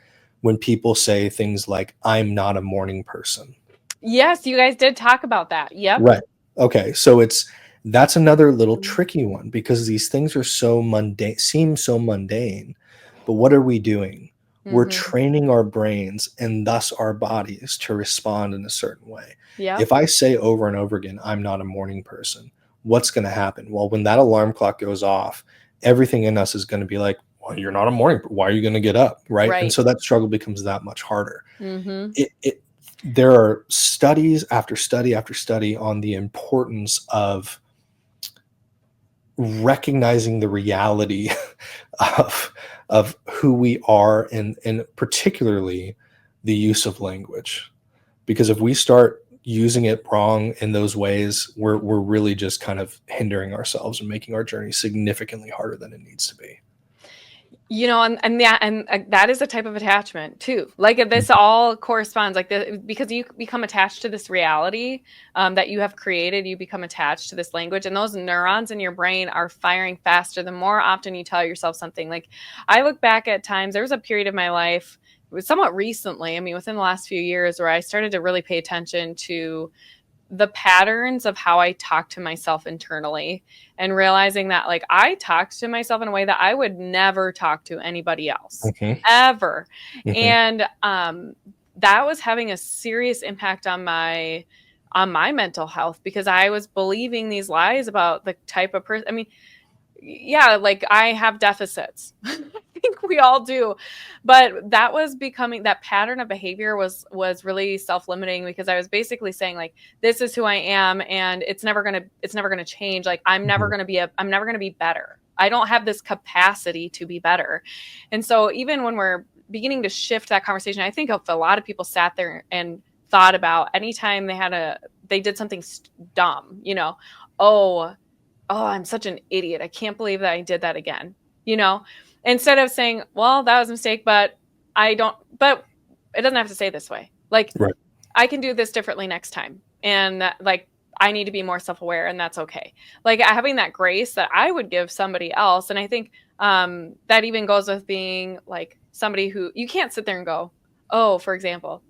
when people say things like, I'm not a morning person. Yes, you guys did talk about that. Yep. Right. Okay. So that's another little Mhm. tricky one, because these things are so mundane, seem so mundane. But what are we doing? We're Mhm. training our brains and thus our bodies to respond in a certain way. Yep. If I say over and over again, I'm not a morning person, what's going to happen? Well, when that alarm clock goes off, everything in us is going to be like, well, you're not a morning. Why are you going to get up? Right. And Right. so that struggle becomes that much harder. Mhm. it There are studies after study after study on the importance of recognizing the reality of who we are, and particularly the use of language. Because if we start using it wrong in those ways, we're really just kind of hindering ourselves and making our journey significantly harder than it needs to be. That is a type of attachment too. Like this all corresponds, because you become attached to this reality that you have created. You become attached to this language, and those neurons in your brain are firing faster the more often you tell yourself something. Like, I look back at times. There was a period of my life, it was somewhat recently, I mean, within the last few years, where I started to really pay attention to the patterns of how I talk to myself internally, and realizing that, like, I talked to myself in a way that I would never talk to anybody else Hmm. ever. Hmm. And that was having a serious impact on my mental health, because I was believing these lies about the type of person. I mean, yeah, like, I have deficits. I think we all do. But that was becoming, that pattern of behavior was really self-limiting, because I was basically saying, like, this is who I am, and it's never going to change. Like, Hmm. I'm never going to be better. I don't have this capacity to be better. And so even when we're beginning to shift that conversation, I think if a lot of people sat there and thought about anytime they did something dumb, oh, oh, I'm such an idiot. I can't believe that I did that again. You know, Instead of saying, well, that was a mistake, but it doesn't have to say this way. Like, Right. I can do this differently next time. And like, I need to be more self aware, and that's okay. Like, having that grace that I would give somebody else. And I think that even goes with being like somebody who you can't sit there and go, oh, for example,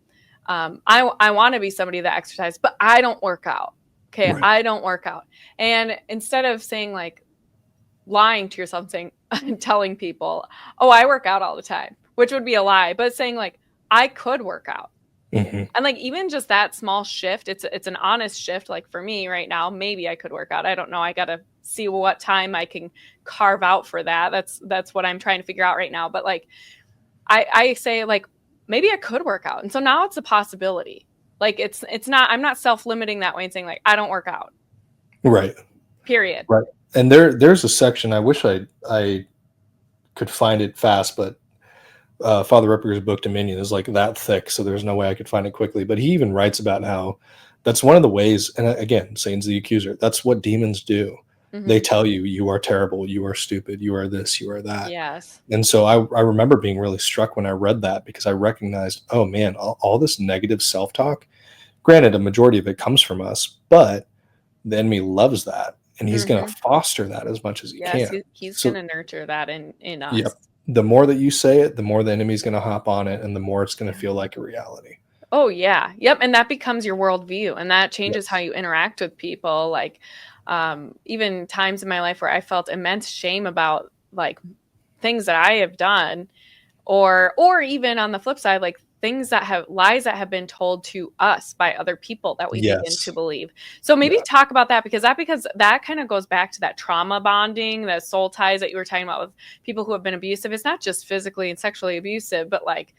I want to be somebody that exercises, but I don't work out. Okay, Right. I don't work out. And instead of saying, like, lying to yourself and saying, telling people, oh, I work out all the time, which would be a lie, but saying, like, I could work out. Hmm. And like, even just that small shift, it's an honest shift. Like, for me right now, maybe I could work out. I don't know. I gotta see what time I can carve out for that. That's what I'm trying to figure out right now. But like, I say, like, maybe I could work out. And so now it's a possibility. Like, it's not, I'm not self-limiting that way and saying, like, I don't work out. Right. Period. Right. And there's a section, I wish I could find it fast, but Father Ripper's book Dominion is like that thick, so there's no way I could find it quickly. But he even writes about how that's one of the ways, and again, Satan's the accuser. That's what demons do. They Mm-hmm. tell you, you are terrible, you are stupid, you are this, you are that. Yes. And so I remember being really struck when I read that, because I recognized, oh man, all this negative self talk, granted, a majority of it comes from us, but the enemy loves that, and he's going Mm-hmm. to foster that as much as he Yes, can. he's So, gonna nurture that in us. yep, the more that you say it, the more the enemy's going to hop on it, and the more it's going to Yeah. feel like a reality. Oh yeah. Yep. And that becomes your worldview, and that changes how Yes. you interact with people. Like, even times in my life where I felt immense shame about, like, things that I have done, or even on the flip side, like, things that have lies that have been told to us by other people that we begin to Yes. believe. So maybe Yeah. talk about that, because that kind of goes back to that trauma bonding, the soul ties that you were talking about with people who have been abusive. It's not just physically and sexually abusive, but like,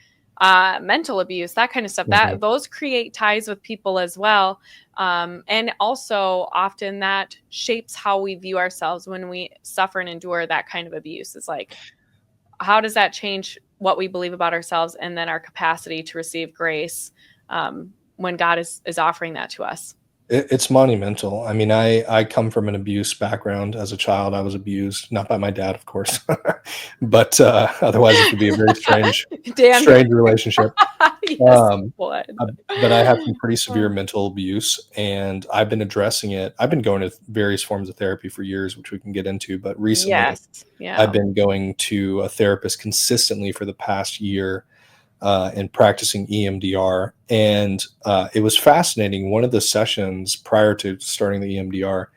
mental abuse, that kind of stuff, Hmm. that those create ties with people as well. And also often that shapes how we view ourselves when we suffer and endure that kind of abuse. It's like, how does that change what we believe about ourselves, and then our capacity to receive grace when God is offering that to us? It's monumental. I mean, I come from an abuse background. As a child, I was abused, not by my dad, of course, but, otherwise this would be a very Dan, strange relationship. yes, Um, would. but I had some pretty severe Oh, mental abuse, and I've been addressing it. I've been going to various forms of therapy for years, which we can get into, but recently, yes. I've Yeah. been going to a therapist consistently for the past year, and practicing EMDR. And it was fascinating. One of the sessions prior to starting the EMDR,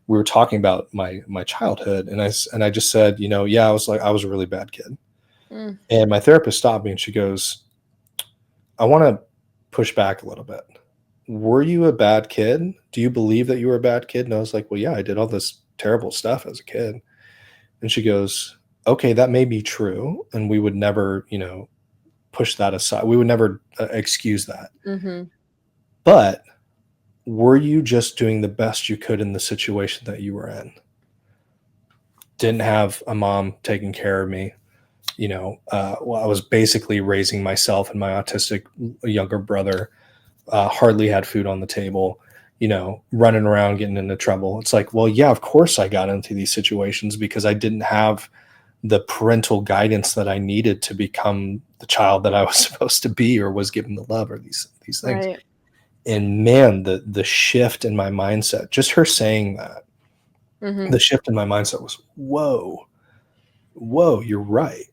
we were talking about my childhood, and I just said, yeah, I was a really bad kid. Mm, And my therapist stopped me and she goes, I want to push back a little bit. Were you a bad kid? Do you believe that you were a bad kid? And I was like, well, yeah, I did all this terrible stuff as a kid. And she goes, okay, that may be true, and we would never, push that aside. We would never excuse that. mhm. But were you just doing the best you could in the situation that you were in? Didn't have a mom taking care of me. Well, I was basically raising myself and my autistic younger brother. Hardly had food on the table. Running around getting into trouble. It's like, well, yeah, of course I got into these situations because I didn't have the parental guidance that I needed to become the child that I was supposed to be, or was given the love, or these things. Right. And man, the shift in my mindset, just her saying that, Mhm. the shift in my mindset was, whoa, you're right.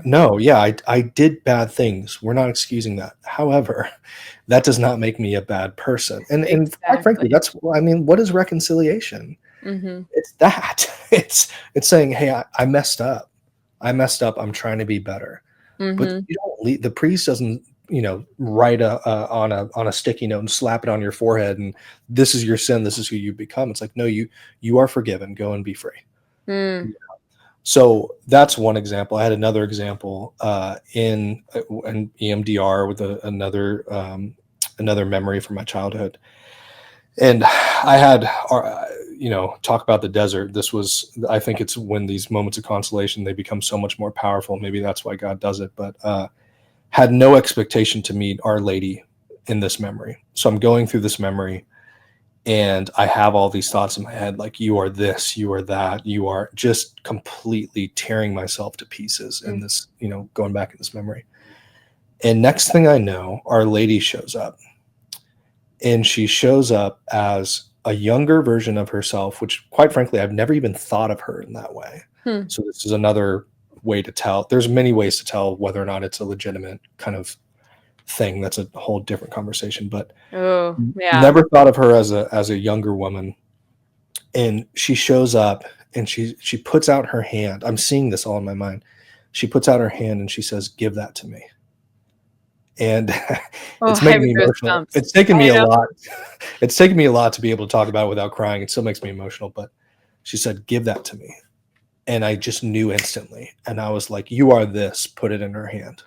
No, yeah, I did bad things. We're not excusing that. However, that does not make me a bad person. And quite frankly, Exactly. I mean, what is reconciliation? Mhm. It's that. It's saying, hey, I messed up. I messed up. I'm trying to be better. But Mhm. you don't the priest doesn't, write on a sticky note and slap it on your forehead and this is your sin, this is who you become. It's like, no, you are forgiven. Go and be free. Mm. So that's one example. I had another example in an EMDR with another memory from my childhood, and I had talk about the desert. This was, I think it's when these moments of consolation, they become so much more powerful. Maybe that's why God does it. But had no expectation to meet Our Lady in this memory. So I'm going through this memory and I have all these thoughts in my head like, you are this, you are that, you are, just completely tearing myself to pieces in Mm. this, going back in this memory. And next thing I know, Our Lady shows up, and she shows up as a younger version of herself, which quite frankly, I've never even thought of her in that way. Hmm. So this is another way to tell. There's many ways to tell whether or not it's a legitimate kind of thing. That's a whole different conversation, but Oh, yeah. never thought of her as a younger woman. And she shows up and she puts out her hand. I'm seeing this all in my mind. She puts out her hand and she says, "Give that to me." And Oh, it's I have making me emotional. goosebumps. It's taken me I a know. lot. It's taken me a lot to be able to talk about it without crying. It still makes me emotional, but she said, "Give that to me." And I just knew instantly. And I was like, "You are this." Put it in her hand.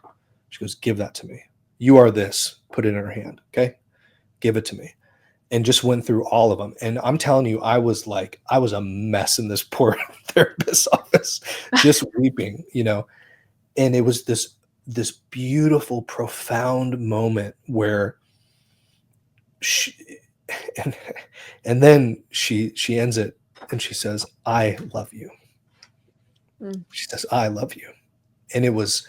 She goes, "Give that to me." "You are this." Put it in her hand. Okay. "Give it to me." And just went through all of them. And I'm telling you, I was a mess in this poor therapist's office, just weeping, And it was this beautiful, profound moment where she, and, and then she ends it and she says, "I love you." Mm. She says, "I love you." And it was,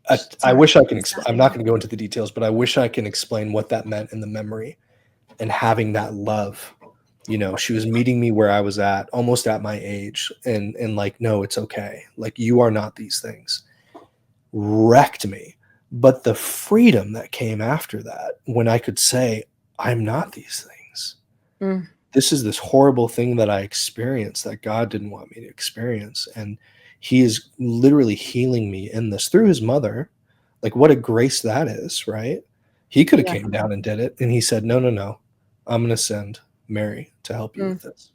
She's I already wish I can explain. I'm not inside. going to go into the details, but I wish I can explain what that meant in the memory and having that love. She was meeting me where I was at, almost at my age, and like, no, it's okay. Like, you are not these things. Wrecked me. But the freedom that came after that, when I could say, I'm not these things. Mm. This is this horrible thing that I experienced that God didn't want me to experience. And He is literally healing me in this through His mother. Like, what a grace that is, right? He could have Yeah. came down and did it. And He said, no, no, no. I'm going to send Mary to help you Mm. with this.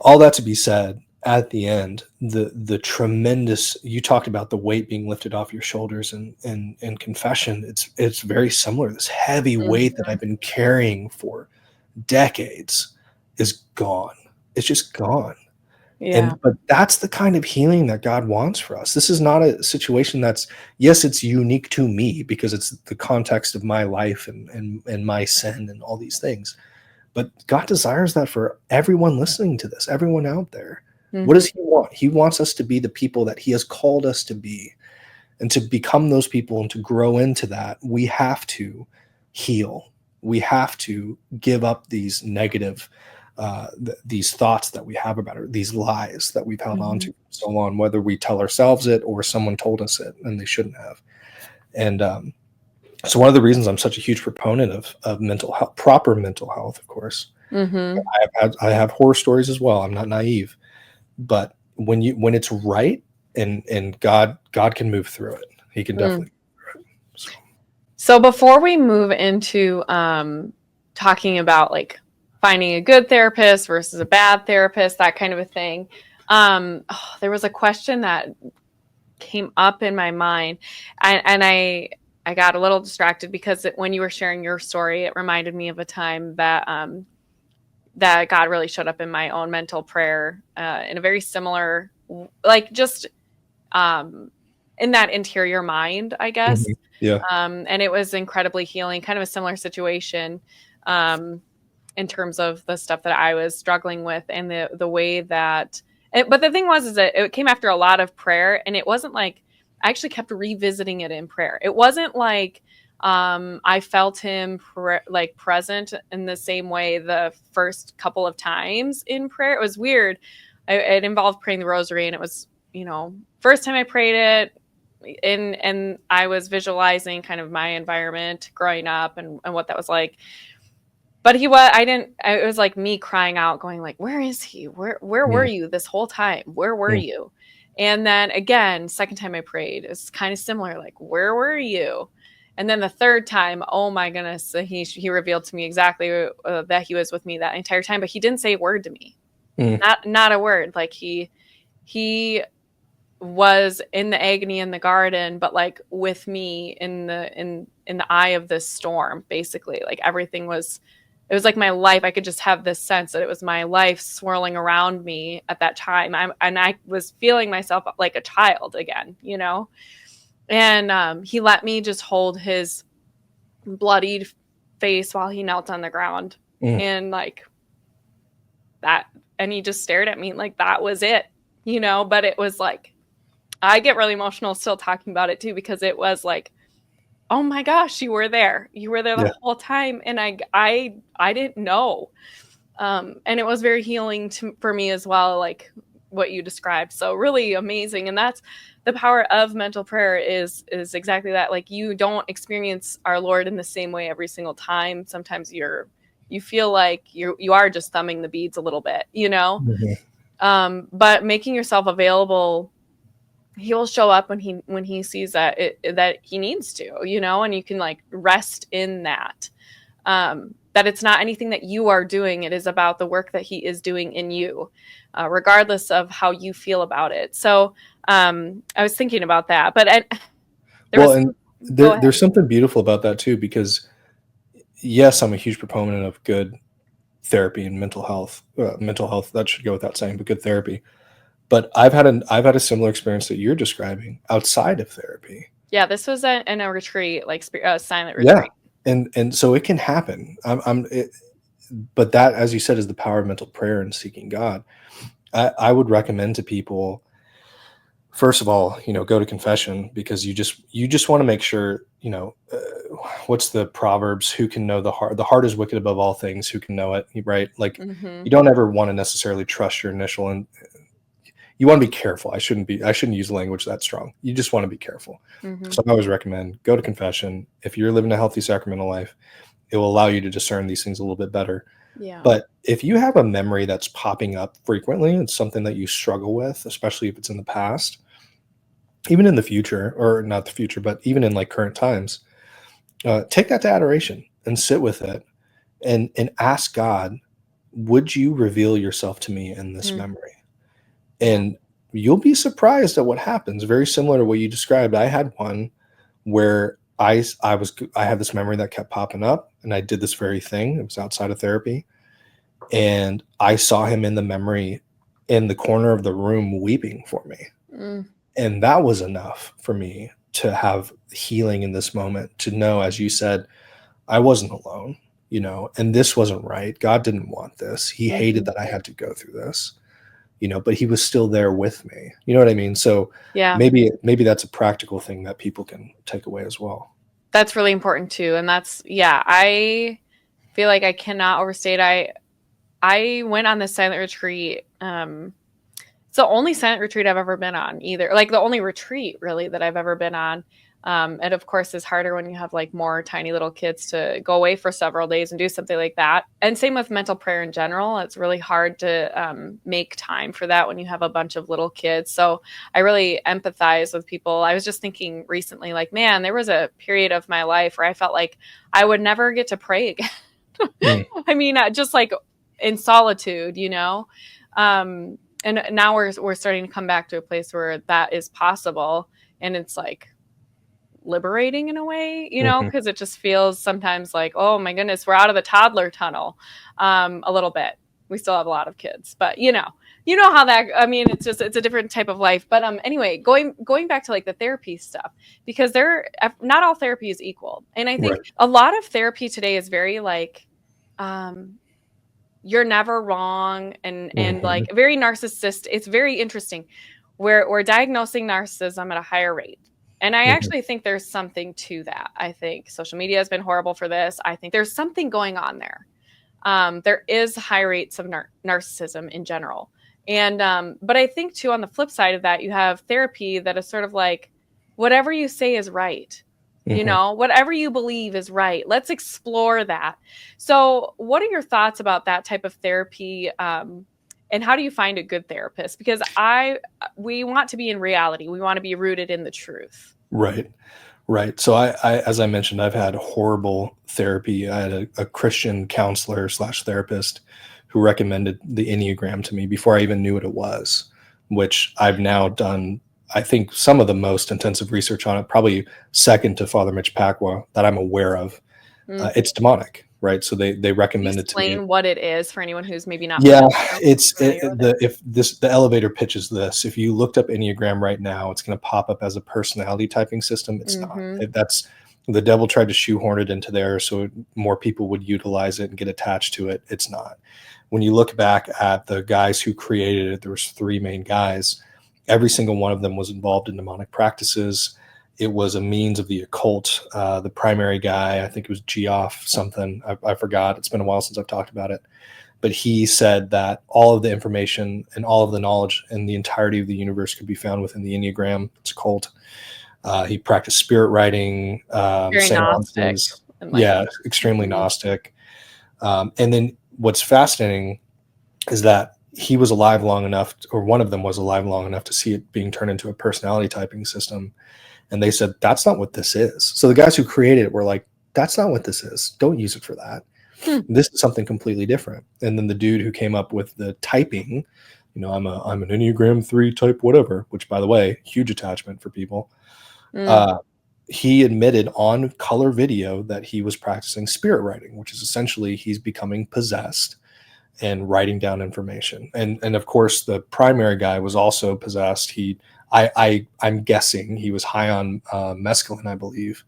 All that to be said, at the end, the tremendous, you talked about the weight being lifted off your shoulders, and confession, it's very similar. This heavy weight that Mhm. I've been carrying for decades is gone. It's just gone. Yeah. But that's the kind of healing that God wants for us. This is not a situation that's, yes, it's unique to me because it's the context of my life and my sin and all these things. But God desires that for everyone listening to this, everyone out there. What Mhm. does He want? He wants us to be the people that He has called us to be. And to become those people and to grow into that, we have to heal. We have to give up these negative, these thoughts that we have about it, these lies that we've held on Mhm. to for so long, whether we tell ourselves it or someone told us it and they shouldn't have. And so one of the reasons I'm such a huge proponent of mental health, proper mental health, of course, Mhm. I have horror stories as well. I'm not naive, but when it's right and God can move through it. He can Mm. definitely. So, So before we move into talking about like finding a good therapist versus a bad therapist, that kind of a thing, there was a question that came up in my mind, and I got a little distracted because when you were sharing your story, it reminded me of a time that God really showed up in my own mental prayer in a very similar, like just um, in that interior mind, I guess. mhm, yeah. And it was incredibly healing, kind of a similar situation um, in terms of the stuff that I was struggling with and the way that. But the thing was, is that it came after a lot of prayer, and it wasn't like I actually kept revisiting it in prayer. It wasn't like I felt him like present in the same way the first couple of times in prayer. It was weird. It involved praying the rosary, and it was, first time I prayed it, and I was visualizing kind of my environment growing up and what that was like. But it was like me crying out, going like, where is he? Where were Mm, you this whole time? Where were mm, you? And then again, second time I prayed, it's kind of similar, like, where were you? And then the third time, oh my goodness, he revealed to me exactly that he was with me that entire time, but he didn't say a word to me. mm, Not a word. Like he was in the agony in the garden, but like with me in the eye of this storm, basically. Like everything was, it was like my life. I could just have this sense that it was my life swirling around me at that time. And I was feeling myself like a child again. And he let me just hold his bloodied face while he knelt on the ground, mm, and like that, and he just stared at me like that was it. But it was like, I get really emotional still talking about it too, because it was like, oh my gosh, you were there. You were there the yeah. whole time, and I didn't know. And it was very healing for me as well, like what you described. So really amazing, and that's the power of mental prayer is exactly that. Like you don't experience our Lord in the same way every single time. Sometimes you feel like you are just thumbing the beads a little bit. Mhm. But making yourself available, he will show up when he sees that he needs to, and you can like rest in that. That it's not anything that you are doing, it is about the work that he is doing in you, regardless of how you feel about it. So I was thinking about that, but there Well, was and go ahead. there's something beautiful about that too, because yes, I'm a huge proponent of good therapy and mental health. Mental health, that should go without saying, but good therapy. But I've had a similar experience that you're describing outside of therapy. Yeah, this was in a retreat, like silent Yeah, retreat. and so it can happen. But that, as you said, is the power of mental prayer and seeking God. I would recommend to people, first of all, go to confession, because you just want to make sure, what's the Proverbs? Who can know the heart? The heart is wicked above all things. Who can know it? Right? Like, Mm-hmm. you don't ever want to necessarily trust your initial, and you want to be careful. I shouldn't use language that strong. You just want to be careful. Mm-hmm. So I always recommend go to confession. If you're living a healthy sacramental life, it will allow you to discern these things a little bit better. Yeah. But if you have a memory that's popping up frequently, it's something that you struggle with, especially if it's in the past, even in the future, or not the future, but even in like current times, take that to adoration and sit with it, and ask God, would you reveal yourself to me in this Mm. memory? Yeah. And you'll be surprised at what happens. Very similar to what you described. I had one where I had this memory that kept popping up, and I did this very thing. It was outside of therapy, and I saw him in the memory in the corner of the room weeping for me. Mm, And that was enough for me to have healing in this moment, to know, as you said, I wasn't alone, and this wasn't right. God didn't want this. He hated mhm. that I had to go through this, but he was still there with me. You know what I mean? So Yeah, maybe that's a practical thing that people can take away as well. that's really important too. And that's, yeah, I feel like I cannot overstate. I went on this silent retreat. It's the only silent retreat I've ever been on, either. Like the only retreat really that I've ever been on. And of course, it's harder when you have like more tiny little kids to go away for several days and do something like that. And same with mental prayer in general. It's really hard to make time for that when you have a bunch of little kids. So I really empathize with people. I was just thinking recently, like, man, there was a period of my life where I felt like I would never get to pray again. Mm, I mean, just like in solitude, and now we're starting to come back to a place where that is possible, and it's like liberating in a way, mhm. because it just feels sometimes like, oh my goodness, we're out of the toddler tunnel, a little bit. We still have a lot of kids, but you know how that. I mean, it's a different type of life. But anyway, going back to like the therapy stuff, because not all therapy is equal, and I think Right. a lot of therapy today is very like. Um, you're never wrong, and like Mhm. very narcissist. It's very interesting. We're diagnosing narcissism at a higher rate. And I Mhm. actually think there's something to that. I think social media has been horrible for this. I think there's something going on there. There is high rates of narcissism in general. And but I think too, on the flip side of that, you have therapy that is sort of like whatever you say is right. Mhm. Whatever you believe is right. Let's explore that. So, what are your thoughts about that type of therapy? And how do you find a good therapist? Because we want to be in reality. We want to be rooted in the truth. Right. Right. So as I mentioned, I've had horrible therapy. I had a Christian counselor slash therapist who recommended the Enneagram to me before I even knew what it was, which I've now done, I think, some of the most intensive research on it, probably second to Father Mitch Pacwa that I'm aware of. Mm. It's demonic, right? So they Can you recommended to me. explain what it is for anyone who's maybe not Yeah, familiar with it? the elevator pitches this. If you looked up Enneagram right now, it's going to pop up as a personality typing system. It's not. Mm-hmm. That's the devil tried to shoehorn it into there so more people would utilize it and get attached to it. It's not. When you look back at the guys who created it, there was three main guys. Every single one of them was involved in demonic practices. It was a means of the occult. The primary guy, I think it was Geoff something. I forgot. It's been a while since I've talked about it, but he said that all of the information and all of the knowledge and the entirety of the universe could be found within the Enneagram. It's a cult. He practiced spirit writing, Very Gnostic seances. and like, Yeah, extremely mhm. Gnostic. And then what's fascinating is that he was alive long enough, or one of them was alive long enough to see it being turned into a personality typing system. And they said, that's not what this is. So the guys who created it were like, that's not what this is. Don't use it for that. Hmm. This is something completely different. And then the dude who came up with the typing, I'm an Enneagram 3 type whatever, which by the way, huge attachment for people. Mm. Uh, he admitted on color video that he was practicing spirit writing, which is essentially he's becoming possessed and writing down information. And of course the primary guy was also possessed. I'm guessing he was high on mescaline, I believe,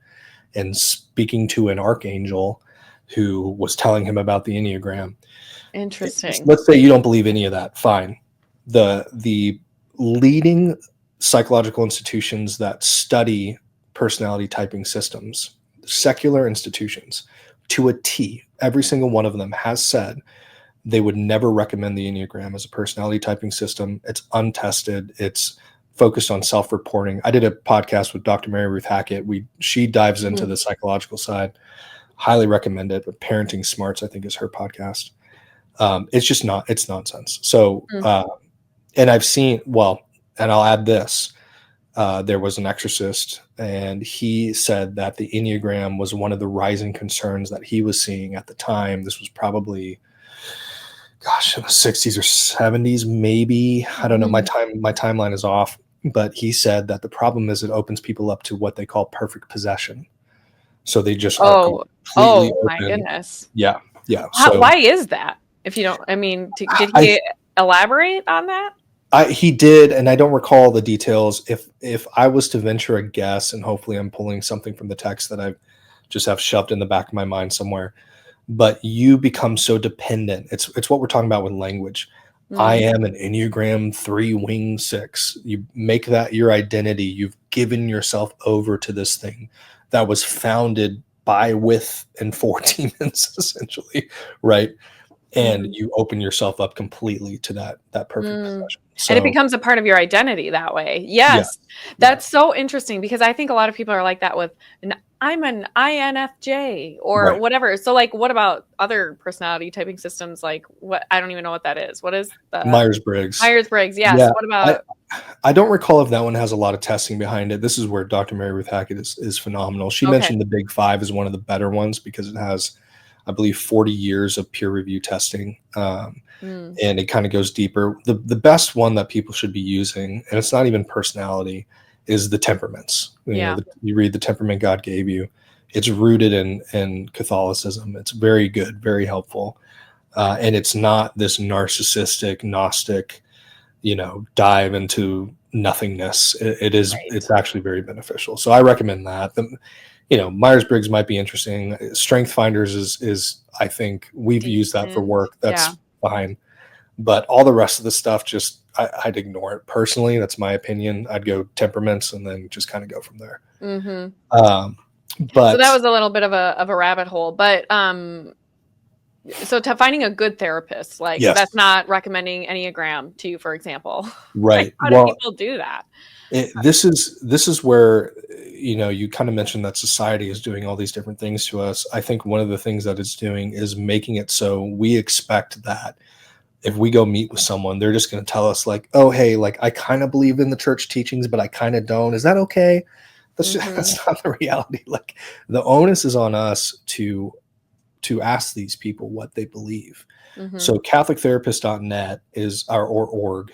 and speaking to an archangel who was telling him about the Enneagram. Interesting. Let's say you don't believe any of that. Fine. The leading psychological institutions that study personality typing systems, secular institutions, to a T, every single one of them has said they would never recommend the Enneagram as a personality typing system. It's untested. It's focused on self-reporting. I did a podcast with Dr. Mary Ruth Hackett. She dives into Mhm. the psychological side. Highly recommend it. But Parenting Smarts, I think, is her podcast. It's nonsense. So, Mm. and I've seen, well, and I'll add this. There was an exorcist, and he said that the Enneagram was one of the rising concerns that he was seeing at the time. This was probably, gosh, in the 60s or 70s, maybe. I don't know. Mhm. My timeline is off, but he said that the problem is it opens people up to what they call perfect possession. So they just are Oh, completely oh my open. goodness. Yeah. Yeah. How, So why is that? If you don't, I mean, did I he elaborate on that? He did, and I don't recall the details. If I was to venture a guess, and hopefully I'm pulling something from the text that I just have shoved in the back of my mind somewhere, but you become so dependent. It's what we're talking about with language. I Mm, am an Enneagram 3 wing 6. You make that your identity. You've given yourself over to this thing that was founded by, with, and for demons, essentially, right? And mhm. you open yourself up completely to that perfect Mm. possession. And it So becomes a part of your identity that way. yeah, Yes. yeah, That's so interesting because I think a lot of people are like that with I'm an INFJ or right. whatever. So like what about other personality typing systems like what I don't even know what that is. What is the Myers-Briggs. Myers-Briggs? Yes. Yeah, What I about I don't recall if that one has a lot of testing behind it. This is where Dr. Mary Ruth Hackett is phenomenal. She okay. mentioned the Big Five as one of the better ones because it has, I believe, 40 years of peer review testing, Mm, and it kind of goes deeper. The best one that people should be using, and it's not even personality, is the temperaments. yeah. You read the temperament God gave you. It's rooted in Catholicism. It's very good, very helpful, and it's not this narcissistic, Gnostic, dive into nothingness. Right. It's actually very beneficial. So I recommend that. Myers-Briggs might be interesting. Strength Finders is I think we've used that for Decent. work. Yeah. That's fine. But all the rest of the stuff, I'd ignore it personally. That's my opinion. I'd go temperaments and then just kind of go from there. Mhm. Um, So that but was a little bit of a rabbit hole, but so to finding a good therapist, like yes, that's not recommending Enneagram to you, for example. Like right. how do Well, people do that? this is where you kind of mentioned that society is doing all these different things to us. I think one of the things that it's doing is making it so we expect that if we go meet with someone, they're just going to tell us like, oh hey, like I kind of believe in the church teachings but I kind of don't. Is that okay? Mhm. That's not the reality. Like the onus is on us to ask these people what they believe. Mhm. So catholictherapist.net is our or org.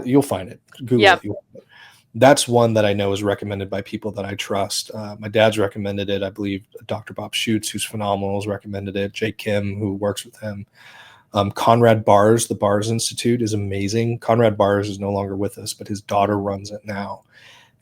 You'll find it. Google Yep. it. That's one that I know is recommended by people that I trust. My dad's recommended it. I believe Dr. Bob Schutz, who's phenomenal, has recommended it. Jay Kim, who works with him. Conrad Bars, the Bars Institute, is amazing. Conrad Bars is no longer with us, but his daughter runs it now.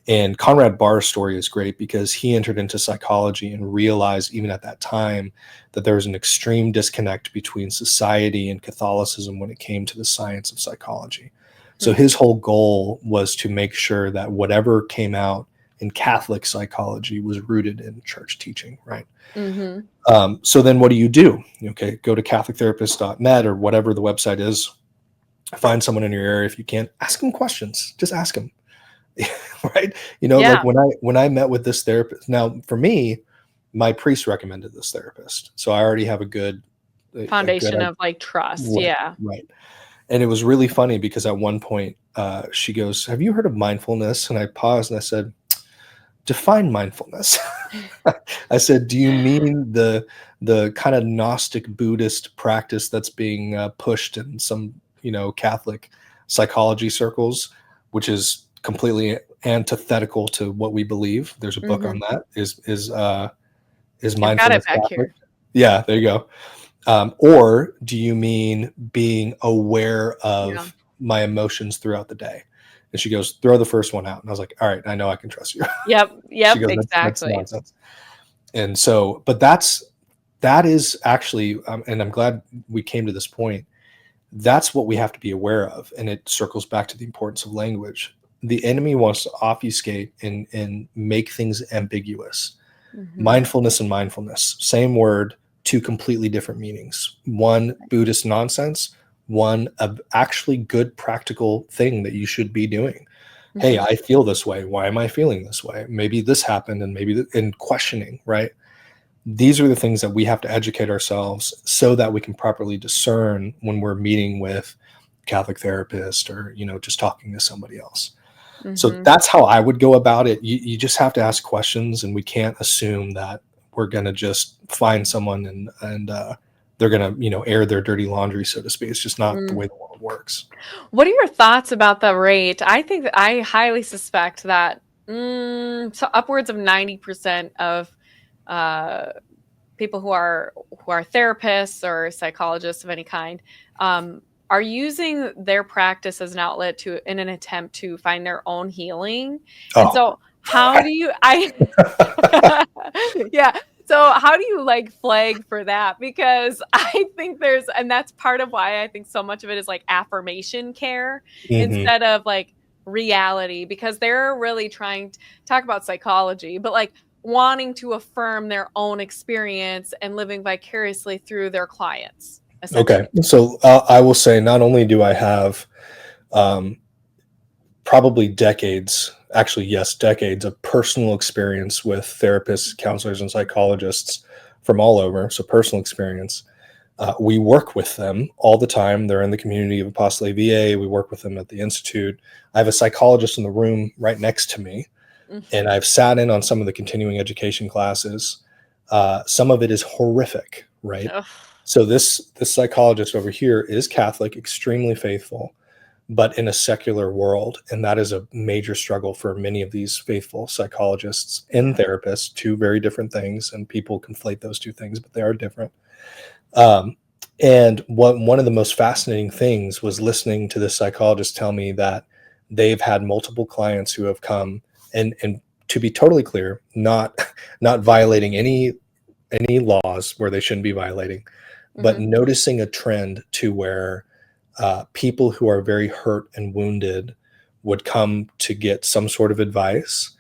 And Conrad Barr's story is great because he entered into psychology and realized, even at that time, that there was an extreme disconnect between society and Catholicism when it came to the science of psychology. So Mhm. his whole goal was to make sure that whatever came out in Catholic psychology was rooted in church teaching, right? Mhm. So then what do you do? Okay, go to catholictherapist.net or whatever the website is. Find someone in your area. If you can't, ask them questions. Just ask them. Right? Like Yeah. when I met with this therapist. Now, for me, my priest recommended this therapist, so I already have a good Foundation of like trust. right, Yeah. right. And it was really funny because at one point, she goes, "Have you heard of mindfulness?" And I paused and I said, "Define mindfulness." I said, "Do you mean the kind of Gnostic Buddhist practice that's being pushed in some Catholic psychology circles, which is completely antithetical to what we believe?" There's a book on Mhm. that. Is I've got it mindfulness back Catholic? here. Yeah, there you go. Or do you mean being aware Yeah. of my emotions throughout the day? And she goes, throw the first one out. And I was like, all right, I know I can trust you. Yep. She Yep. goes, that's Exactly. nonsense. And so, but that is actually, and I'm glad we came to this point. That's what we have to be aware of, and it circles back to the importance of language. The enemy wants to obfuscate and make things ambiguous. Mhm. Mindfulness and mindfulness, same word, two completely different meanings. One Buddhist nonsense, one actually good practical thing that you should be doing. Hey, Mhm. I feel this way. Why am I feeling this way? Maybe this happened, and maybe in questioning, right? These are the things that we have to educate ourselves so that we can properly discern when we're meeting with a Catholic therapist or just talking to somebody else. So Mhm. that's how I would go about it. You just have to ask questions, and we can't assume that we're going to just find someone and they're going to air their dirty laundry, so to speak. It's just not the Mm. way the world works. What are your thoughts about the rate? I think that I highly suspect that so upwards of 90% of uh, people who are therapists or psychologists of any kind are using their practice as an outlet to in an attempt to find their own healing. And Oh. so how do you I yeah. So how do you like flag for that? Because I think there's, and that's part of why I think so much of it is like affirmation care Hmm. instead of like reality, because they're really trying to talk about psychology, but like wanting to affirm their own experience and living vicariously through their clients, Okay. essentially. So I will say, not only do I have um, probably decades, actually, yes, decades of personal experience with therapists, counselors, and psychologists from all over. So, personal experience. We work with them all the time. They're in the community of Apostolate VA. We work with them at the Institute. I have a psychologist in the room right next to me, and I've sat in on some of the continuing education classes. Some of it is horrific, right? Ugh. So this psychologist over here is Catholic, extremely faithful, but in a secular world, and that is a major struggle for many of these faithful psychologists and Yeah. therapists. Two very different things, and people conflate those two things, but they are different. Um, and one of the most fascinating things was listening to this psychologist tell me that they've had multiple clients who have come, and to be totally clear, not violating any laws where they shouldn't be violating, but Hmm. noticing a trend to where people who are very hurt and wounded would come to get some sort of advice,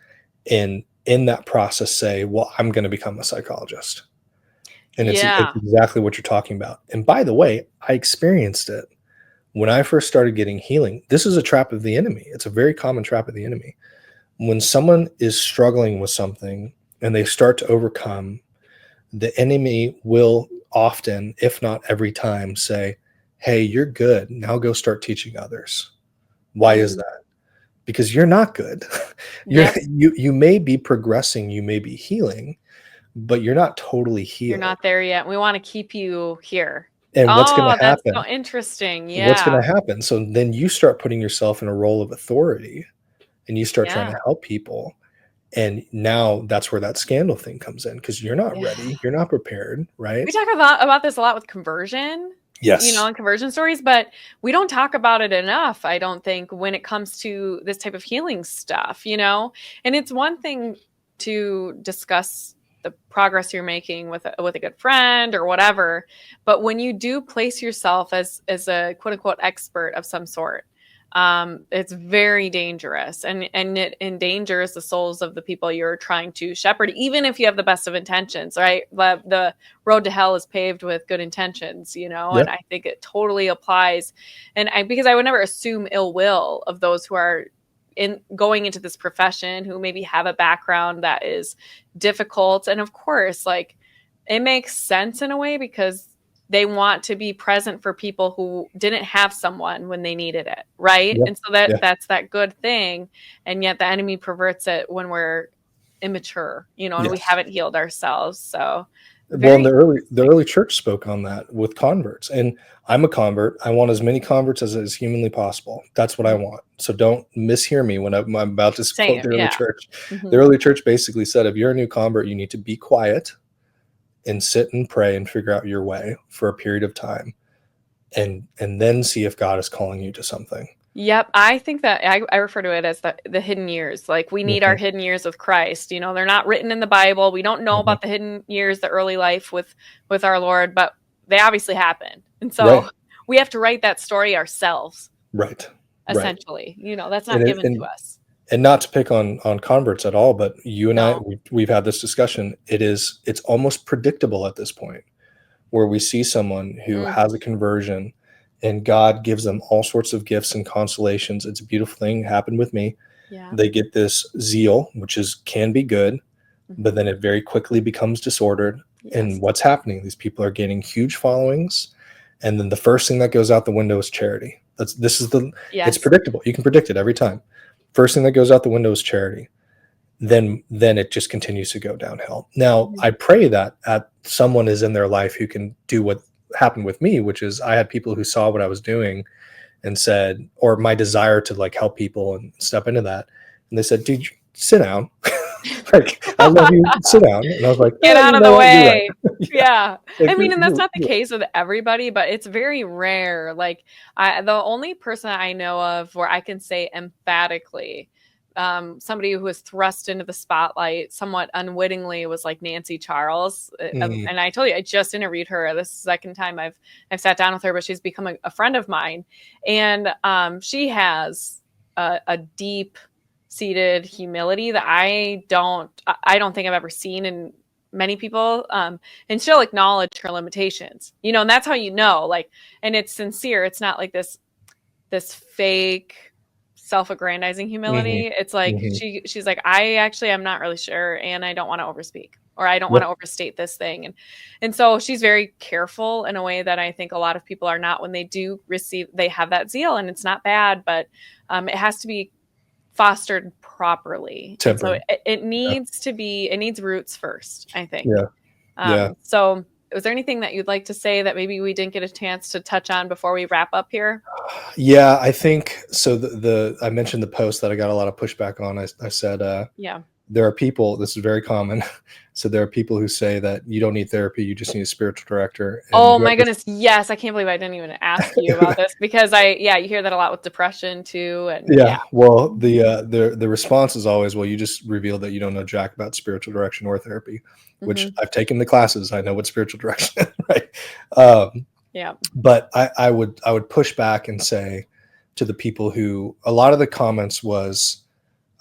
and in that process say, well, I'm going to become a psychologist. And it's Yeah. exactly what you're talking about. And by the way, I experienced it when I first started getting healing. This is a trap of the enemy. It's a very common trap of the enemy. When someone is struggling with something and they start to overcome, the enemy will often, if not every time, say, hey, you're good. Now go start teaching others. Why is Hmm. that? Because you're not good. Yep. You may be progressing, you may be healing, but you're not totally You're healed. not there yet. We want to keep you here. And what's going Oh, to that's so happen? interesting. What's going Yeah. to happen? So then you start putting yourself in a role of authority, and you start trying Yeah. to help people. And now that's where that scandal thing comes in, because you're not Yeah. ready. You're not prepared, We right? talk about this a lot with conversion, Yes. and conversion stories, but we don't talk about it enough, I don't think, when it comes to this type of healing stuff. And it's one thing to discuss the progress you're making with a good friend or whatever, but when you do place yourself as a quote unquote expert of some sort, it's very dangerous, and it endangers the souls of the people you're trying to shepherd, even if you have the best of intentions, right? The road to hell is paved with good intentions, and Yep. I think it totally applies. And because I would never assume ill will of those who are in going into this profession, who maybe have a background that is difficult. And of course, like, it makes sense in a way because they want to be present for people who didn't have someone when they needed it, right? Yeah. And so that Yeah. that's that good thing, and yet the enemy perverts it when we're immature, and we Yes. haven't healed ourselves. So Well, and very the early church spoke on that with converts. And I'm a convert. I want as many converts as is humanly possible. That's what I interesting. want. So don't mishear me when I'm about to quote the Same, early yeah. church. The Hmm. early church basically said, if you're a new convert, you need to be quiet and sit and pray and figure out your way for a period of time, and then see if God is calling you to something. Yep, I think that I refer to it as the hidden years. Like, we need our Hmm. hidden years with Christ. They're not written in the Bible. We don't know Hmm. about the hidden years, the early life with our Lord, but they obviously happen. And so Right. we have to write that story ourselves, Right. Right. essentially. That's And not given to and us. and not to pick on converts at all, but you and I, No. we've had this discussion. It's almost predictable at this point, where we see someone who Mm, has a conversion, and God gives them all sorts of gifts and consolations. It's a beautiful thing. It happened with me. yeah. They get this zeal, which is can be good, but Hmm. then it very quickly becomes disordered. Yes. And what's happening? These people are gaining huge followings, and then the first thing that goes out the window is charity. It's Yes. predictable. You can predict it every time. First thing that goes out the window is charity. Then it just continues to go downhill. Now, Mhm. I pray that someone is in their life who can do what happened with me, which is I had people who saw what I was doing and said, or my desire to like help people and step into that, and they said, "Dude, sit down." Like, I love you, sit down. And I was like, Get out you of know the what, you're right. way. Yeah, Yeah. like I mean, and that's not the you're right. case with everybody, but it's very rare. Like the only person I know of where I can say emphatically, somebody who was thrust into the spotlight somewhat unwittingly was like Nancy Charles. Mm, And I told you, I just interviewed her. This is the second time I've sat down with her, but she's become a friend of mine. And she has a deep seated humility that I don't think I've ever seen in many people. And she'll acknowledge her limitations, and that's how you know, like, and it's sincere. It's not like this fake self-aggrandizing hmm humility. It's like hmm she's like, I actually am not really sure, and I don't want to overspeak, or I don't want Yep. to overstate this thing. And so she's very careful in a way that I think a lot of people are not when they do receive, they have that zeal, and it's not bad, but it has to be fostered properly. And so Tempered. it Yeah. needs roots first, I think. Yeah. Yeah. So was there anything that you'd like to say that maybe we didn't get a chance to touch on before we wrap up here? Yeah, I think so. I mentioned the post that I got a lot of pushback on. I said, Yeah. there are people, this is very common. So there are people who say that you don't need therapy, you just need a spiritual director. And Oh my whoever, goodness. Yes. I can't believe I didn't even ask you about this because you hear that a lot with depression too. And yeah. yeah, well, Hmm. the response is always, well, you just revealed that you don't know jack about spiritual direction or therapy, which Hmm. I've taken the classes. I know what spiritual direction is, right? Um, Yeah. but I would push back and say to the people who, a lot of the comments was,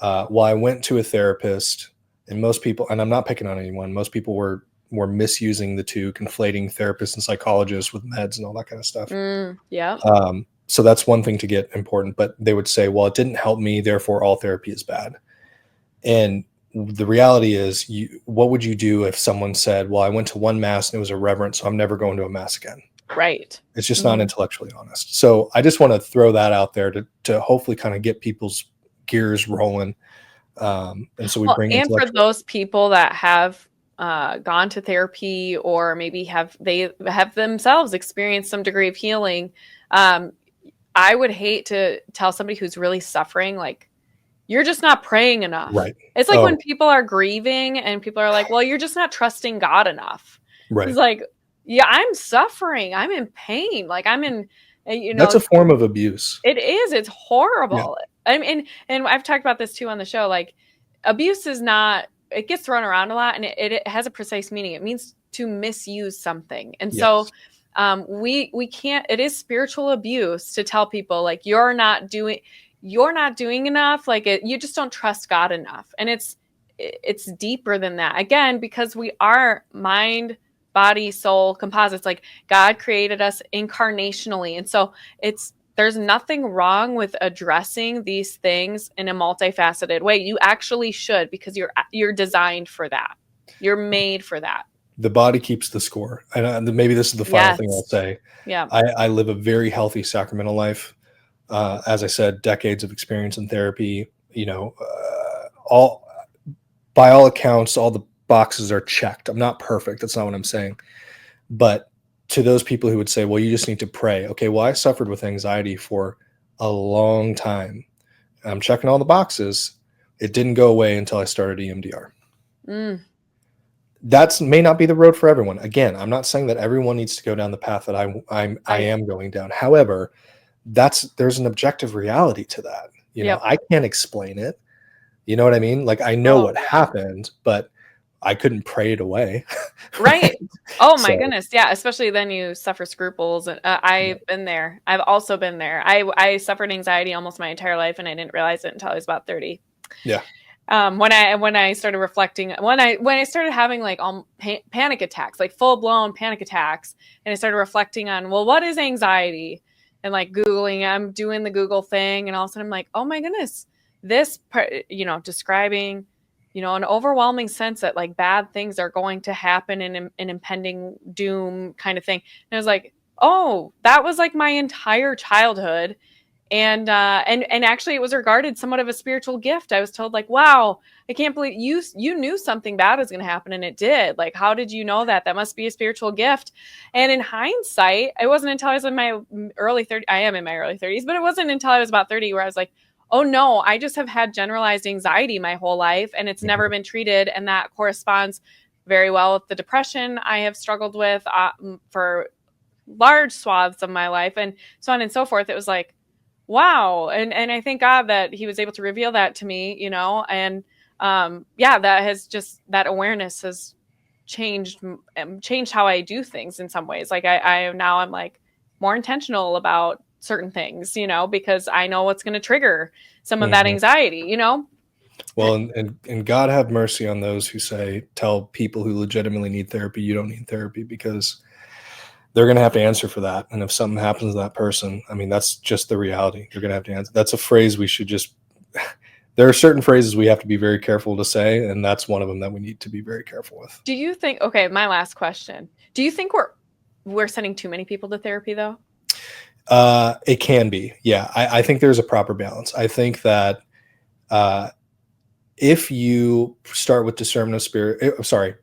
well, I went to a therapist, and most people, and I'm not picking on anyone, most people were misusing the two, conflating therapists and psychologists with meds and all that kind of stuff. Yeah. So that's one thing to get important, but they would say, well, it didn't help me, therefore all therapy is bad. And the reality is, what would you do if someone said, well, I went to one mass and it was irreverent, so I'm never going to a mass again? Right. It's just not Hmm. intellectually honest. So I just want to throw that out there to hopefully kind of get people's gears rolling. And so we Well, bring and for intellectual. those people that have gone to therapy or maybe they have themselves experienced some degree of healing, um, I would hate to tell somebody who's really suffering, like, you're just not praying enough. Right. It's like when Oh, people are grieving and people are like, well, you're just not trusting God enough. It's right. like, yeah, I'm suffering. I'm in pain. Like I'm in, That's a form of abuse. it is. It's Yeah. horrible. I mean, and I've talked about this too on the show. Like, abuse is not. It gets thrown around a lot, and it has a precise meaning. It means to misuse something, and so Yes. we can't. It is spiritual abuse to tell people like you're not doing enough. Like you just don't trust God enough, and it's deeper than that. Again, because we are mind, body, soul composites. Like God created us incarnationally, and so there's nothing wrong with addressing these things in a multifaceted way. You actually should because you're designed for that. You're made for that. The body keeps the score. And maybe this is the final thing I'll Yes. say. Yeah. I live a very healthy sacramental life. As I said, decades of experience in therapy. All by all accounts, all the boxes are checked. I'm not perfect. That's not what I'm saying. But to those people who would say, well, you just need to pray. Okay, well, I suffered with anxiety for a long time. I'm checking all the boxes. It didn't go away until I started EMDR. Mm, That's may not be the road for everyone. Again, I'm not saying that everyone needs to go down the path that I right. am going down. However, there's an objective reality to that. Yep. I can't explain it. You know what I mean? Like I know Oh, what yeah. happened, but I couldn't pray it away. Right. Right? Oh my So goodness. Yeah. Especially then you suffer scruples. And yeah, I've been there. I've also been there. I suffered anxiety almost my entire life, and I didn't realize it until I was about 30. yeah, When I started reflecting, when I started having like panic attacks, like full blown panic attacks, and I started reflecting on, well, what is anxiety, and like googling, I'm doing the Google thing, and all of a sudden I'm like, oh my goodness, this part, describing, an overwhelming sense that like bad things are going to happen in an impending doom kind of thing, and I was like, oh, that was like my entire childhood, and actually it was regarded somewhat of a spiritual gift. I was told like, wow, I can't believe you knew something bad was going to happen, and it did. Like, how did you know that? That must be a spiritual gift. And in hindsight, it wasn't until I was in my early 30s, I am in my early 30s, but it wasn't until I was about 30 where I was like, oh no, I just have had generalized anxiety my whole life and it's never Mhm. been treated. And that corresponds very well with the depression I have struggled with for large swaths of my life and so on and so forth. It was like, wow. And I thank God that he was able to reveal that to me, and yeah, that has just, that awareness has changed how I do things in some ways. Like I now I'm like more intentional about certain things, because I know what's going to trigger some of that Mhm. anxiety. Well, and God have mercy on those who say, tell people who legitimately need therapy, you don't need therapy, because they're going to have to answer for that. And if something happens to that person, I mean, that's just the reality. They're going to have to answer. That's a phrase we should just, there are certain phrases we have to be very careful to say. And that's one of them that we need to be very careful with. Do you think, okay, my last question. Do you think we're sending too many people to therapy though? It can be. Yeah. I think there's a proper balance. I think that, uh, if you start with discernment of spirit, sorry,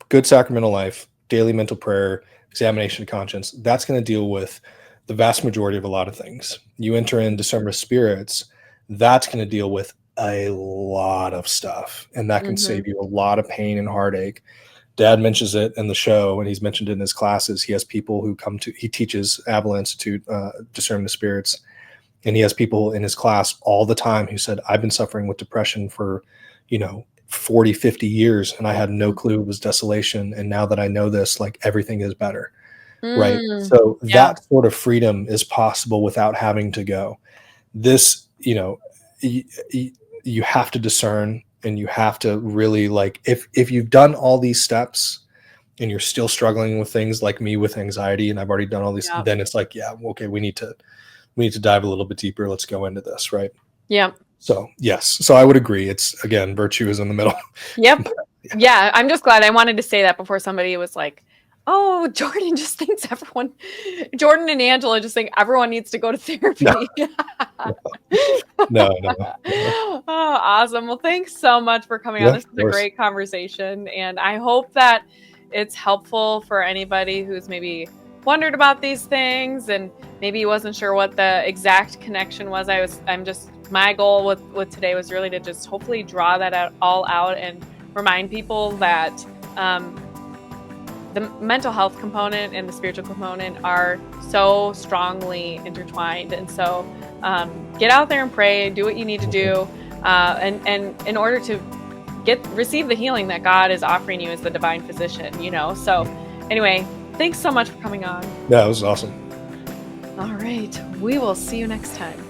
good sacramental life, daily mental prayer, examination of conscience, that's going to deal with the vast majority of a lot of things. You enter in discernment of spirits, that's going to deal with a lot of stuff, and that can Mm-hmm. save you a lot of pain and heartache. Dad mentions it in the show, and he's mentioned it in his classes. He has people who come to, he teaches Avila Institute discernment of spirits, and he has people in his class all the time who said, I've been suffering with depression for, 40, 50 years, and I had no clue it was desolation. And now that I know this, like, everything is better. Right. Mm, So yeah. that sort of freedom is possible without having to go. This, you, you have to discern, and you have to really, like, if you've done all these steps and you're still struggling with things like me with anxiety, and I've already done all these, Yeah. then it's like, yeah, okay, we need to dive a little bit deeper. Let's go into this, right? Yeah. So yes, so I would agree. It's, again, virtue is in the middle. Yep. But, yeah, Yeah. I'm just glad I wanted to say that before somebody was like, oh, Jordan just thinks Jordan and Angela just think everyone needs to go to no, therapy. no, no, no. Oh, awesome. Well, thanks so much for coming on. Yeah, This of is a course. great conversation. And I hope that it's helpful for anybody who's maybe wondered about these things and maybe wasn't sure what the exact connection was. I'm just, my goal with today was really to just hopefully draw that all out and remind people that um, the mental health component and the spiritual component are so strongly intertwined. And so get out there and pray, do what you need to Mhm. do. And in order to receive the healing that God is offering you as the divine physician. So anyway, thanks so much for coming on. Yeah, it was awesome. All right. We will see you next time.